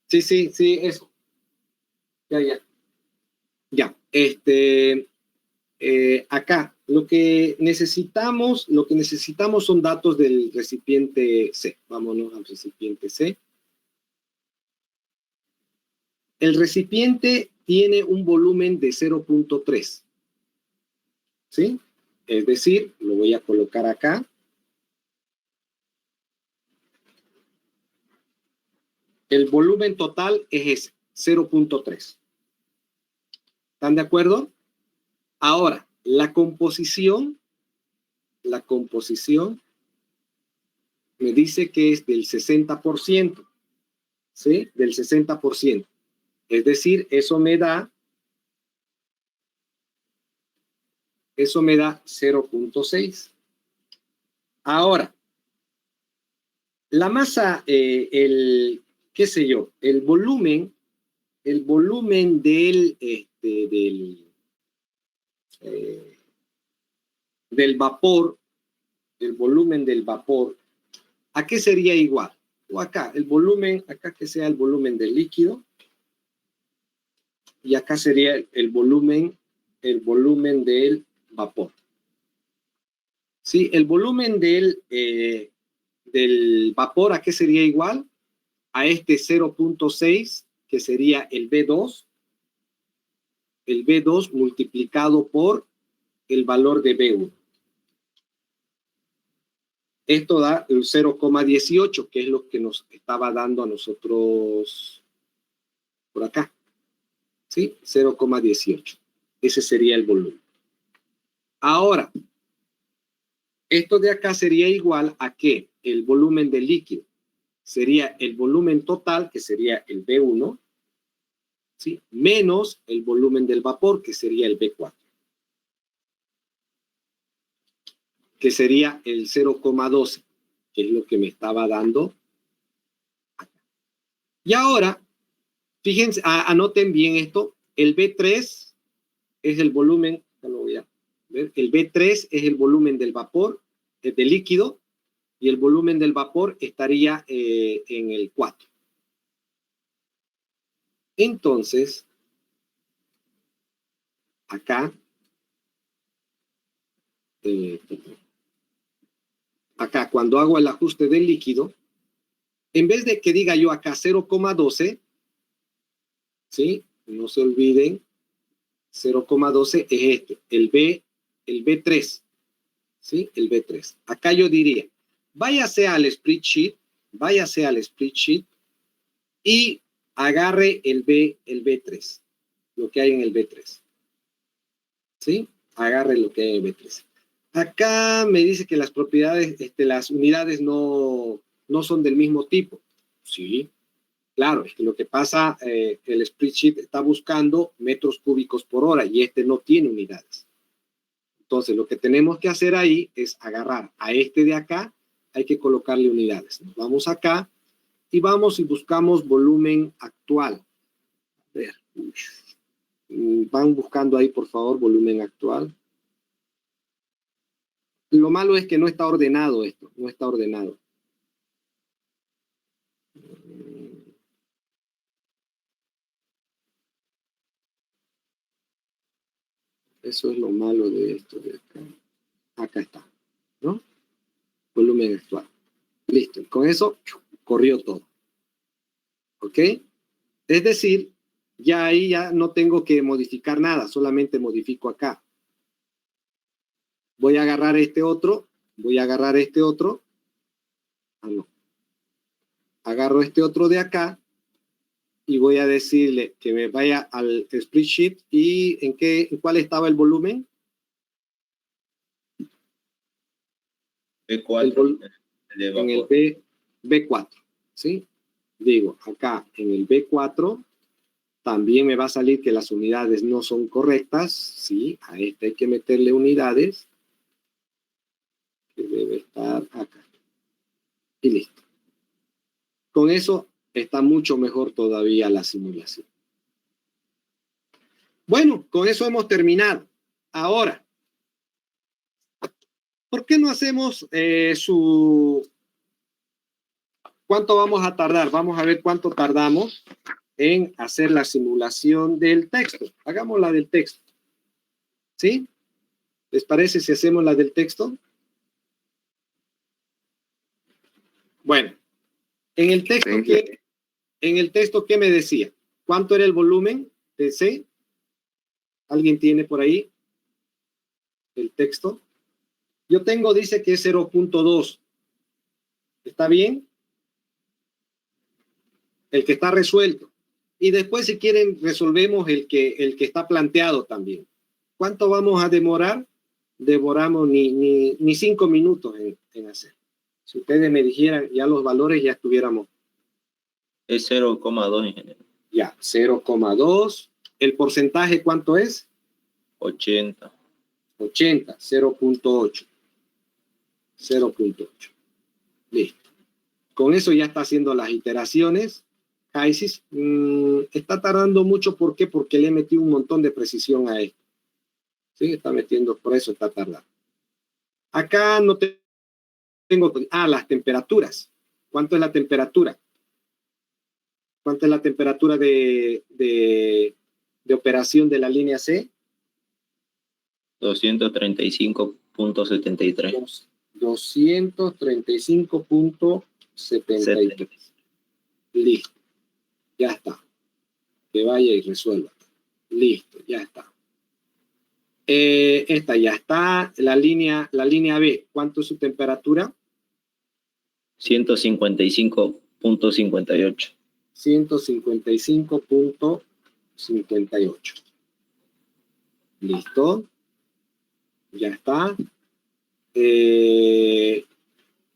Sí, eso. Ya. Acá, lo que necesitamos son datos del recipiente C. Vámonos al recipiente C. El recipiente tiene un volumen de 0.3. ¿Sí? Es decir, lo voy a colocar acá. El volumen total es ese, 0.3. ¿Están de acuerdo? Ahora, la composición me dice que es del 60%, ¿sí? Del 60%. Es decir, eso me da 0.6. Ahora, la masa, qué sé yo, el volumen del vapor, el volumen del vapor, ¿a qué sería igual? O acá, el volumen, acá que sea el volumen del líquido, y acá sería el volumen del vapor. Sí, el volumen del vapor, ¿a qué sería igual? A este 0.6, que sería el B2 multiplicado por el valor de B1. Esto da el 0,18, que es lo que nos estaba dando a nosotros por acá. ¿Sí? 0,18. Ese sería el volumen. Ahora, esto de acá sería igual a que el volumen del líquido sería el volumen total, que sería el B1, ¿sí? Menos el volumen del vapor, que sería el B4, que sería el 0,12, que es lo que me estaba dando acá. Y ahora, fíjense, anoten bien esto, el B3 es el volumen, ya lo voy a ver, el B3 es el volumen del vapor, del líquido, y el volumen del vapor estaría en el 4. Entonces, acá, cuando hago el ajuste del líquido, en vez de que diga yo acá 0,12, ¿sí? No se olviden, 0,12 es este, el B3, ¿sí? El B3. Acá yo diría, váyase al spreadsheet y agarre el B3, lo que hay en el B3. ¿Sí? Agarre lo que hay en el B3. Acá me dice que las propiedades, las unidades no son del mismo tipo. Sí, claro, es que lo que pasa, el spreadsheet está buscando metros cúbicos por hora y este no tiene unidades. Entonces, lo que tenemos que hacer ahí es agarrar a este de acá, hay que colocarle unidades. Nos vamos acá y vamos y buscamos volumen actual. A ver, van buscando ahí, por favor, volumen actual. Lo malo es que no está ordenado esto, no está ordenado. Eso es lo malo de esto de acá. Acá está, ¿no? Volumen actual. Listo, con eso corrió todo. ¿Ok? Es decir, ya ahí ya no tengo que modificar nada, solamente modifico acá. Voy a agarrar este otro, no. Agarro este otro de acá y voy a decirle que me vaya al spreadsheet y ¿en cuál estaba el volumen? B4. En el B4, ¿sí? Digo, acá en el B4 también me va a salir que las unidades no son correctas, ¿sí? A este hay que meterle unidades, que debe estar acá. Y listo. Con eso está mucho mejor todavía la simulación. Bueno, con eso hemos terminado. Ahora, ¿por qué no hacemos ¿Cuánto vamos a tardar? Vamos a ver cuánto tardamos en hacer la simulación del texto. Hagamos la del texto. ¿Sí? ¿Les parece si hacemos la del texto? Bueno, en el texto, ¿qué me decía? ¿Cuánto era el volumen de C? ¿Alguien tiene por ahí el texto? Yo tengo, dice que es 0.2. ¿Está bien? El que está resuelto. Y después, si quieren, resolvemos el que está planteado también. ¿Cuánto vamos a demorar? Demoramos ni 5 minutos en hacer. Si ustedes me dijeran ya los valores, ya estuviéramos. Es 0,2, ingeniero. Ya, 0,2. ¿El porcentaje cuánto es? 80. 80, 0.8. 0.8. Listo. Con eso ya está haciendo las iteraciones. Isis está tardando mucho. ¿Por qué? Porque le he metido un montón de precisión a esto. Sí, está metiendo, por eso está tardando. Acá no tengo... las temperaturas. ¿Cuánto es la temperatura? ¿Cuánto es la temperatura de operación de la línea C? 235.73. 235.73. Listo. Ya está. Que vaya y resuelva. Listo, ya está. Esta ya está. La línea B, ¿cuánto es su temperatura? 155.58. 155.58. Listo. Ya está.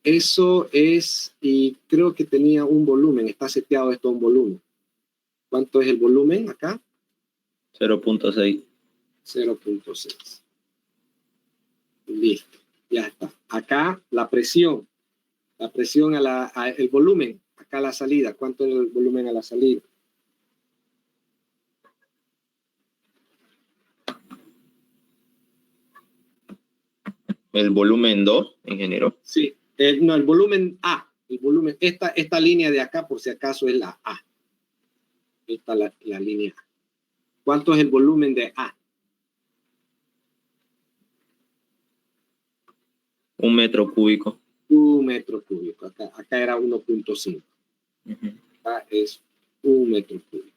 Eso es, y creo que tenía un volumen, está seteado esto a un volumen. ¿Cuánto es el volumen acá? 0.6. 0.6. Listo, ya está. Acá la presión el volumen, acá la salida. ¿Cuánto es el volumen a la salida? ¿El volumen 2, ingeniero? Sí, no, el volumen A. El volumen, esta línea de acá, por si acaso, es la A. Esta es la línea A. ¿Cuánto es el volumen de A? 1 metro cúbico. 1 metro cúbico. Acá era 1.5. Acá es 1 metro cúbico.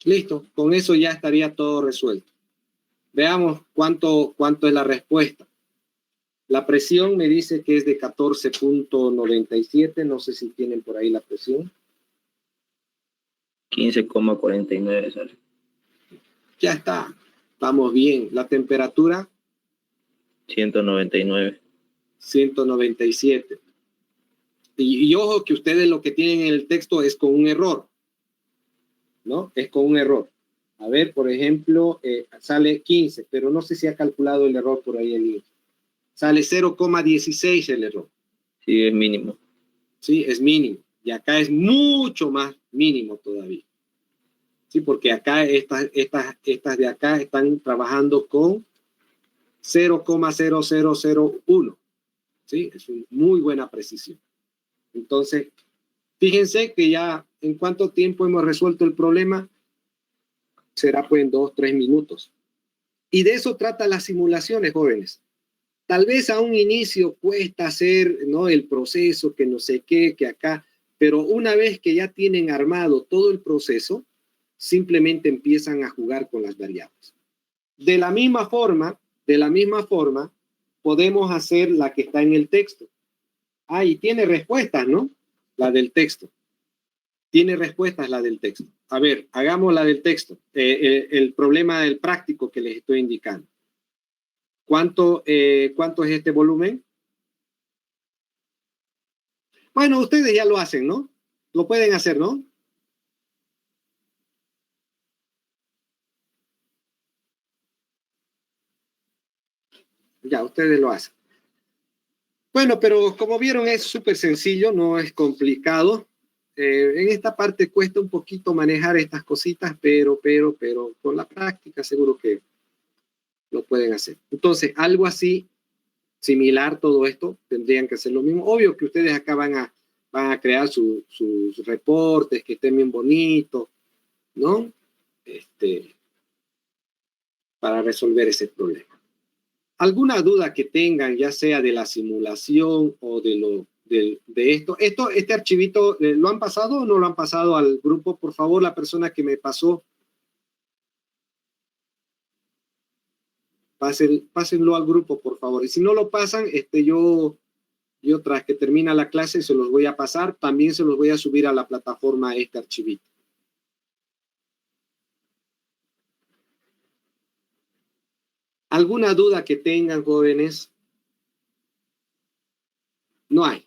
Listo, con eso ya estaría todo resuelto. Veamos cuánto es la respuesta. La presión me dice que es de 14.97, no sé si tienen por ahí la presión. 15,49 sale. Ya está, estamos bien. La temperatura 199. 197. Y ojo que ustedes lo que tienen en el texto es con un error, ¿no? Es con un error. A ver, por ejemplo, sale 15, pero no sé si ha calculado el error por ahí el INE. Sale 0,16 el error. Sí, es mínimo. Sí, es mínimo. Y acá es mucho más mínimo todavía. Sí, porque acá estas de acá están trabajando con 0,0001. Sí, es una muy buena precisión. Entonces, fíjense que ya en cuánto tiempo hemos resuelto el problema, será pues en 2 o 3 minutos. Y de eso trata las simulaciones, jóvenes. Tal vez a un inicio cuesta hacer, ¿no?, el proceso, que no sé qué, que acá, pero una vez que ya tienen armado todo el proceso, simplemente empiezan a jugar con las variables. De la misma forma, podemos hacer la que está en el texto. Ah, y tiene respuestas, ¿no? La del texto. Tiene respuestas la del texto. A ver, hagamos la del texto. El problema del práctico que les estoy indicando. ¿Cuánto es este volumen? Bueno, ustedes ya lo hacen, ¿no? Lo pueden hacer, ¿no? Ya, ustedes lo hacen. Bueno, pero como vieron es súper sencillo, no es complicado. En esta parte cuesta un poquito manejar estas cositas, pero con la práctica seguro que lo pueden hacer. Entonces, algo así, similar todo esto, tendrían que hacer lo mismo. Obvio que ustedes acá van a crear sus reportes que estén bien bonitos, ¿no? Para resolver ese problema. ¿Alguna duda que tengan, ya sea de la simulación o de esto? ¿Este archivito lo han pasado o no lo han pasado al grupo? Por favor, la persona que me pasó, pásenlo al grupo, por favor. Y si no lo pasan, yo tras que termina la clase se los voy a pasar. También se los voy a subir a la plataforma este archivito. ¿Alguna duda que tengan, jóvenes? No hay.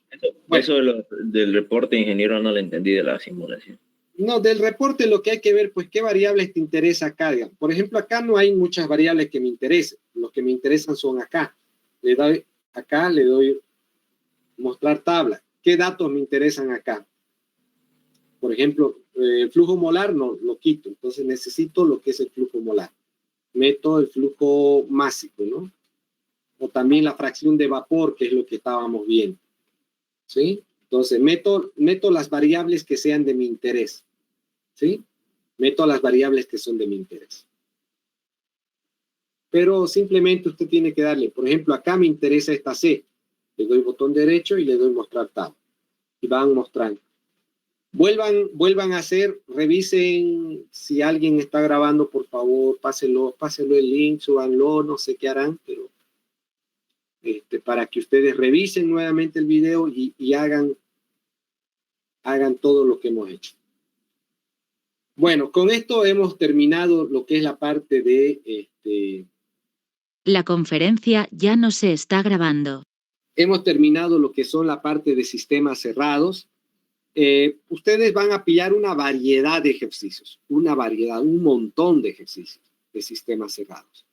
Eso del reporte, ingeniero, no lo entendí de la simulación. No, del reporte lo que hay que ver, pues, qué variables te interesa acá. Digamos. Por ejemplo, acá no hay muchas variables que me interesen. Los que me interesan son acá. Le doy mostrar tabla. ¿Qué datos me interesan acá? Por ejemplo, el flujo molar no lo quito. Entonces necesito lo que es el flujo molar. Meto el flujo másico, ¿no? O también la fracción de vapor, que es lo que estábamos viendo. ¿Sí? Entonces, meto las variables que sean de mi interés. ¿Sí? Meto las variables que son de mi interés. Pero simplemente usted tiene que darle, por ejemplo, acá me interesa esta C. Le doy botón derecho y le doy mostrar tab. Y van mostrando. Vuelvan a hacer, revisen si alguien está grabando, por favor, pásenlo el link, súbanlo, no sé qué harán, pero para que ustedes revisen nuevamente el video y hagan todo lo que hemos hecho. Bueno, con esto hemos terminado lo que es la parte de... La conferencia ya no se está grabando. Hemos terminado lo que son la parte de sistemas cerrados. Ustedes van a pillar una variedad de ejercicios, un montón de ejercicios de sistemas cerrados.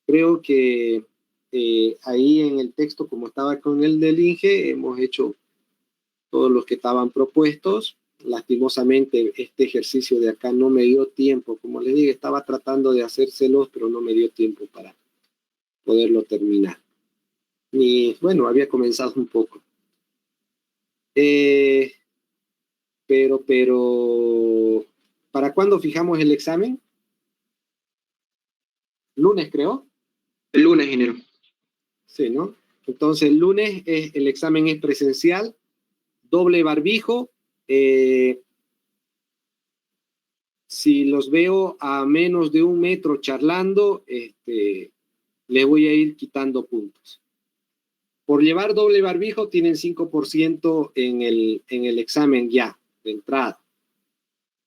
Creo que ahí en el texto, como estaba con el del INGE, hemos hecho todos los que estaban propuestos. Lastimosamente, este ejercicio de acá no me dio tiempo. Como les dije, estaba tratando de hacérselos, pero no me dio tiempo para poderlo terminar. Y bueno, había comenzado un poco. Pero, ¿para cuándo fijamos el examen? ¿Lunes, creo? El lunes, ingeniero. Sí, ¿no? Entonces, el lunes el examen es presencial, doble barbijo. Si los veo a menos de 1 metro charlando, les voy a ir quitando puntos. Por llevar doble barbijo tienen 5% en el examen ya, de entrada.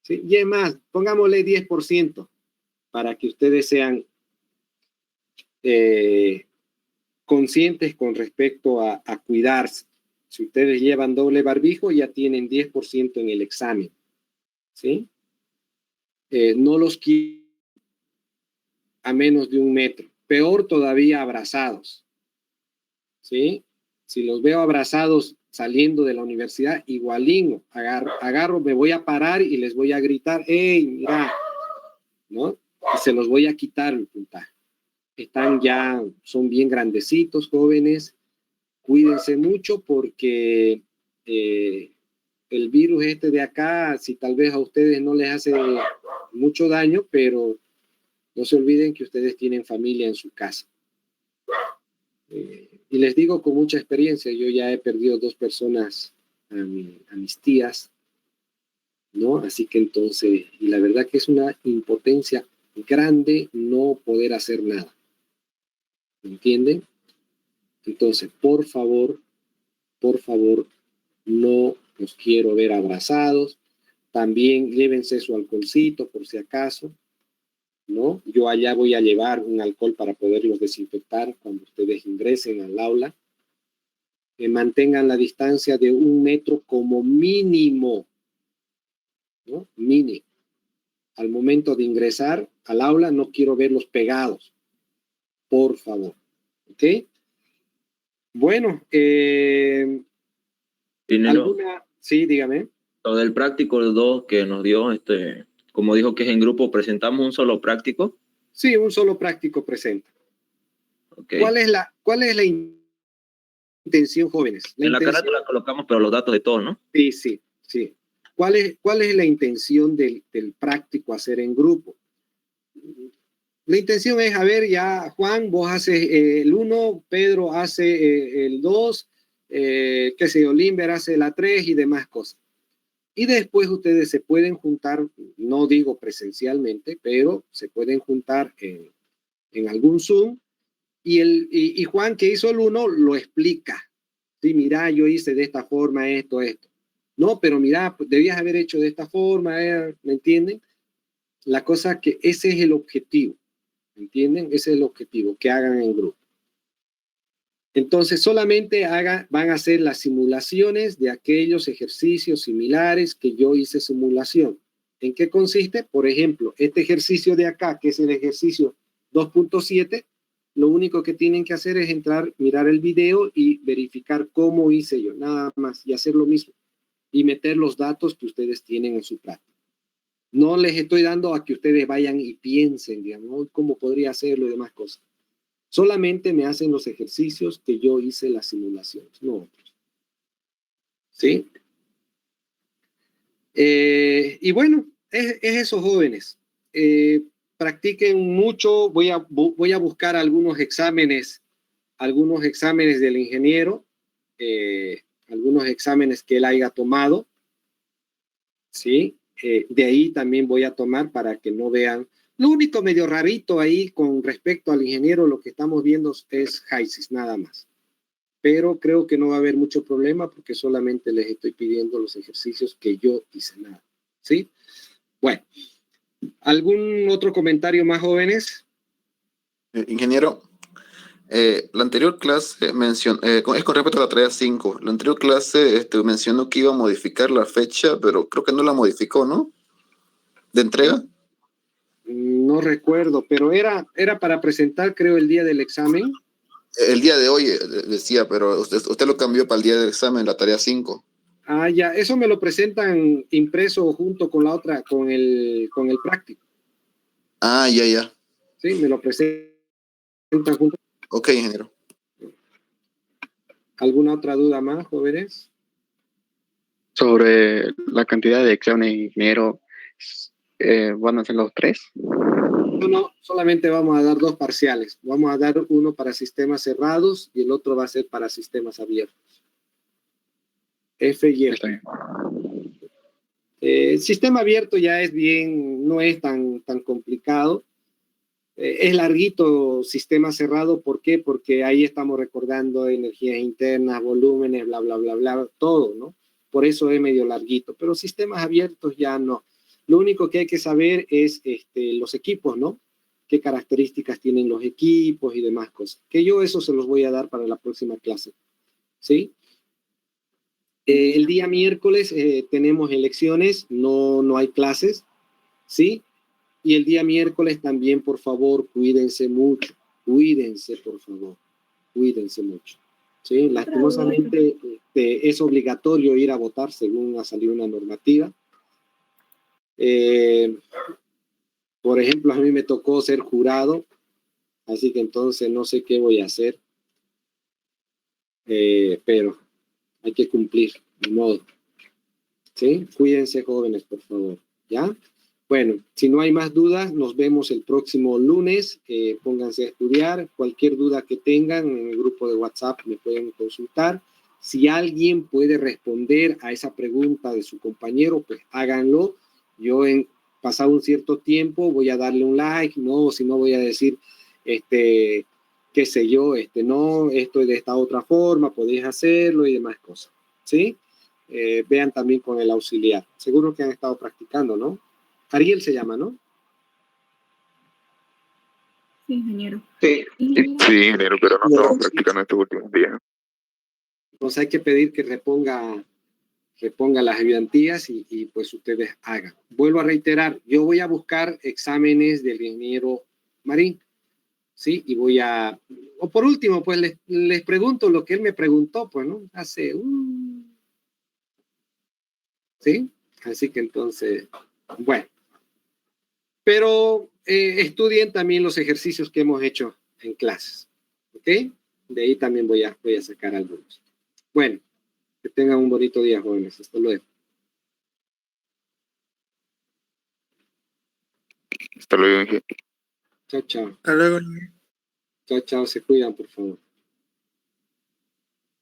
¿Sí? Y es más, pongámosle 10% para que ustedes sean conscientes con respecto a cuidarse. Si ustedes llevan doble barbijo, ya tienen 10% en el examen. ¿Sí? No los quiten a menos de 1 metro. Peor todavía abrazados. ¿Sí? Si los veo abrazados saliendo de la universidad, igualín, agarro, me voy a parar y les voy a gritar, ¡hey, mira! ¿No? Y se los voy a quitar el puntaje. Son bien grandecitos, jóvenes. Cuídense mucho porque el virus de acá, si tal vez a ustedes no les hace mucho daño, pero no se olviden que ustedes tienen familia en su casa. Y les digo con mucha experiencia, yo ya he perdido 2 personas a mis tías, ¿no? Así que entonces, y la verdad que es una impotencia grande no poder hacer nada. ¿Entienden? Entonces, por favor, no los quiero ver abrazados. También llévense su alcoholcito por si acaso, ¿no? Yo allá voy a llevar un alcohol para poderlos desinfectar cuando ustedes ingresen al aula. Mantengan la distancia de 1 metro como mínimo, ¿no? Mínimo. Al momento de ingresar al aula no quiero verlos pegados, por favor, ¿ok? Bueno, Dinero, Sí, dígame. lo del práctico 2 que nos dio, como dijo que es en grupo, presentamos un solo práctico. Sí, un solo práctico presenta. Okay. ¿Cuál es la intención, jóvenes? En la carátula colocamos, pero los datos de todos, ¿no? Sí. ¿Cuál es la intención del práctico a hacer en grupo? La intención es, a ver, ya Juan, vos haces el 1, Pedro hace el 2, qué sé yo, Limber hace la 3 y demás cosas. Y después ustedes se pueden juntar, no digo presencialmente, pero se pueden juntar en algún Zoom y Juan, que hizo el 1, lo explica. Sí, mira, yo hice de esta forma esto. No, pero mira, debías haber hecho de esta forma, ¿me entienden? La cosa que ese es el objetivo, ¿me entienden? Ese es el objetivo, que hagan en grupo. Entonces, solamente van a hacer las simulaciones de aquellos ejercicios similares que yo hice simulación. ¿En qué consiste? Por ejemplo, este ejercicio de acá, que es el ejercicio 2.7, lo único que tienen que hacer es entrar, mirar el video y verificar cómo hice yo, nada más, y hacer lo mismo. Y meter los datos que ustedes tienen en su práctica. No les estoy dando a que ustedes vayan y piensen, digamos, cómo podría hacerlo y demás cosas. Solamente me hacen los ejercicios que yo hice las simulaciones, no otros. ¿Sí? Y bueno, es eso, jóvenes. Practiquen mucho. Voy a buscar algunos exámenes del ingeniero, algunos exámenes que él haya tomado. ¿Sí? De ahí también voy a tomar para que no vean. Lo único medio rarito ahí con respecto al ingeniero, lo que estamos viendo es HISIS, nada más. Pero creo que no va a haber mucho problema porque solamente les estoy pidiendo los ejercicios que yo hice, nada. ¿Sí? Bueno, ¿algún otro comentario más, jóvenes? Ingeniero, la anterior clase mencionó, es con respecto a la tarea 5, la anterior clase mencionó que iba a modificar la fecha, pero creo que no la modificó, ¿no? ¿De entrega? No recuerdo, pero era para presentar, creo, el día del examen. El día de hoy decía, pero usted lo cambió para el día del examen, la tarea 5. Ah, ya, eso me lo presentan impreso junto con la otra, con el práctico. Ah, ya. Sí, me lo presentan junto. Ok, ingeniero. ¿Alguna otra duda más, jóvenes? Sobre la cantidad de exámenes, ingeniero, ¿van a ser los 3? No, solamente vamos a dar 2 parciales. Vamos a dar uno para sistemas cerrados y el otro va a ser para sistemas abiertos. F y F. Sistema abierto ya es bien, no es tan complicado. Es larguito sistema cerrado. ¿Por qué? Porque ahí estamos recordando energías internas, volúmenes, bla, bla, bla, bla, todo, ¿no? Por eso es medio larguito. Pero sistemas abiertos ya no. Lo único que hay que saber es los equipos, ¿no? Qué características tienen los equipos y demás cosas. Que yo eso se los voy a dar para la próxima clase. ¿Sí? El día miércoles tenemos elecciones, no hay clases. ¿Sí? Y el día miércoles también, por favor, cuídense mucho. Cuídense, por favor. Cuídense mucho. ¿Sí? Lastimosamente es obligatorio ir a votar según ha salido una normativa. Por ejemplo, a mí me tocó ser jurado, así que entonces no sé qué voy a hacer. Pero hay que cumplir, de modo. ¿Sí? Cuídense, jóvenes, por favor. ¿Ya? Bueno, si no hay más dudas, nos vemos el próximo lunes. Pónganse a estudiar. Cualquier duda que tengan en el grupo de WhatsApp me pueden consultar. Si alguien puede responder a esa pregunta de su compañero, pues háganlo. Yo en pasado un cierto tiempo voy a darle un like, no, si no voy a decir, qué sé yo, no, esto es de esta otra forma, podéis hacerlo y demás cosas, ¿sí? Vean también con el auxiliar. Seguro que han estado practicando, ¿no? Ariel se llama, ¿no? Sí, ingeniero. Sí. Sí, ingeniero, pero no estamos practicando estos últimos días. Entonces hay que pedir que reponga las ayudantías y pues ustedes hagan. Vuelvo a reiterar, yo voy a buscar exámenes del ingeniero Marín, ¿sí? Y voy a, o por último, pues les pregunto lo que él me preguntó, pues, ¿no? Hace ¿sí? Así que entonces, bueno. Pero estudien también los ejercicios que hemos hecho en clases, ¿ok? De ahí también voy a sacar algunos. Bueno, que tengan un bonito día, jóvenes. Hasta luego. Hasta luego, ingeniero. Chao, chao. Hasta luego. Chao, chao. Se cuidan, por favor.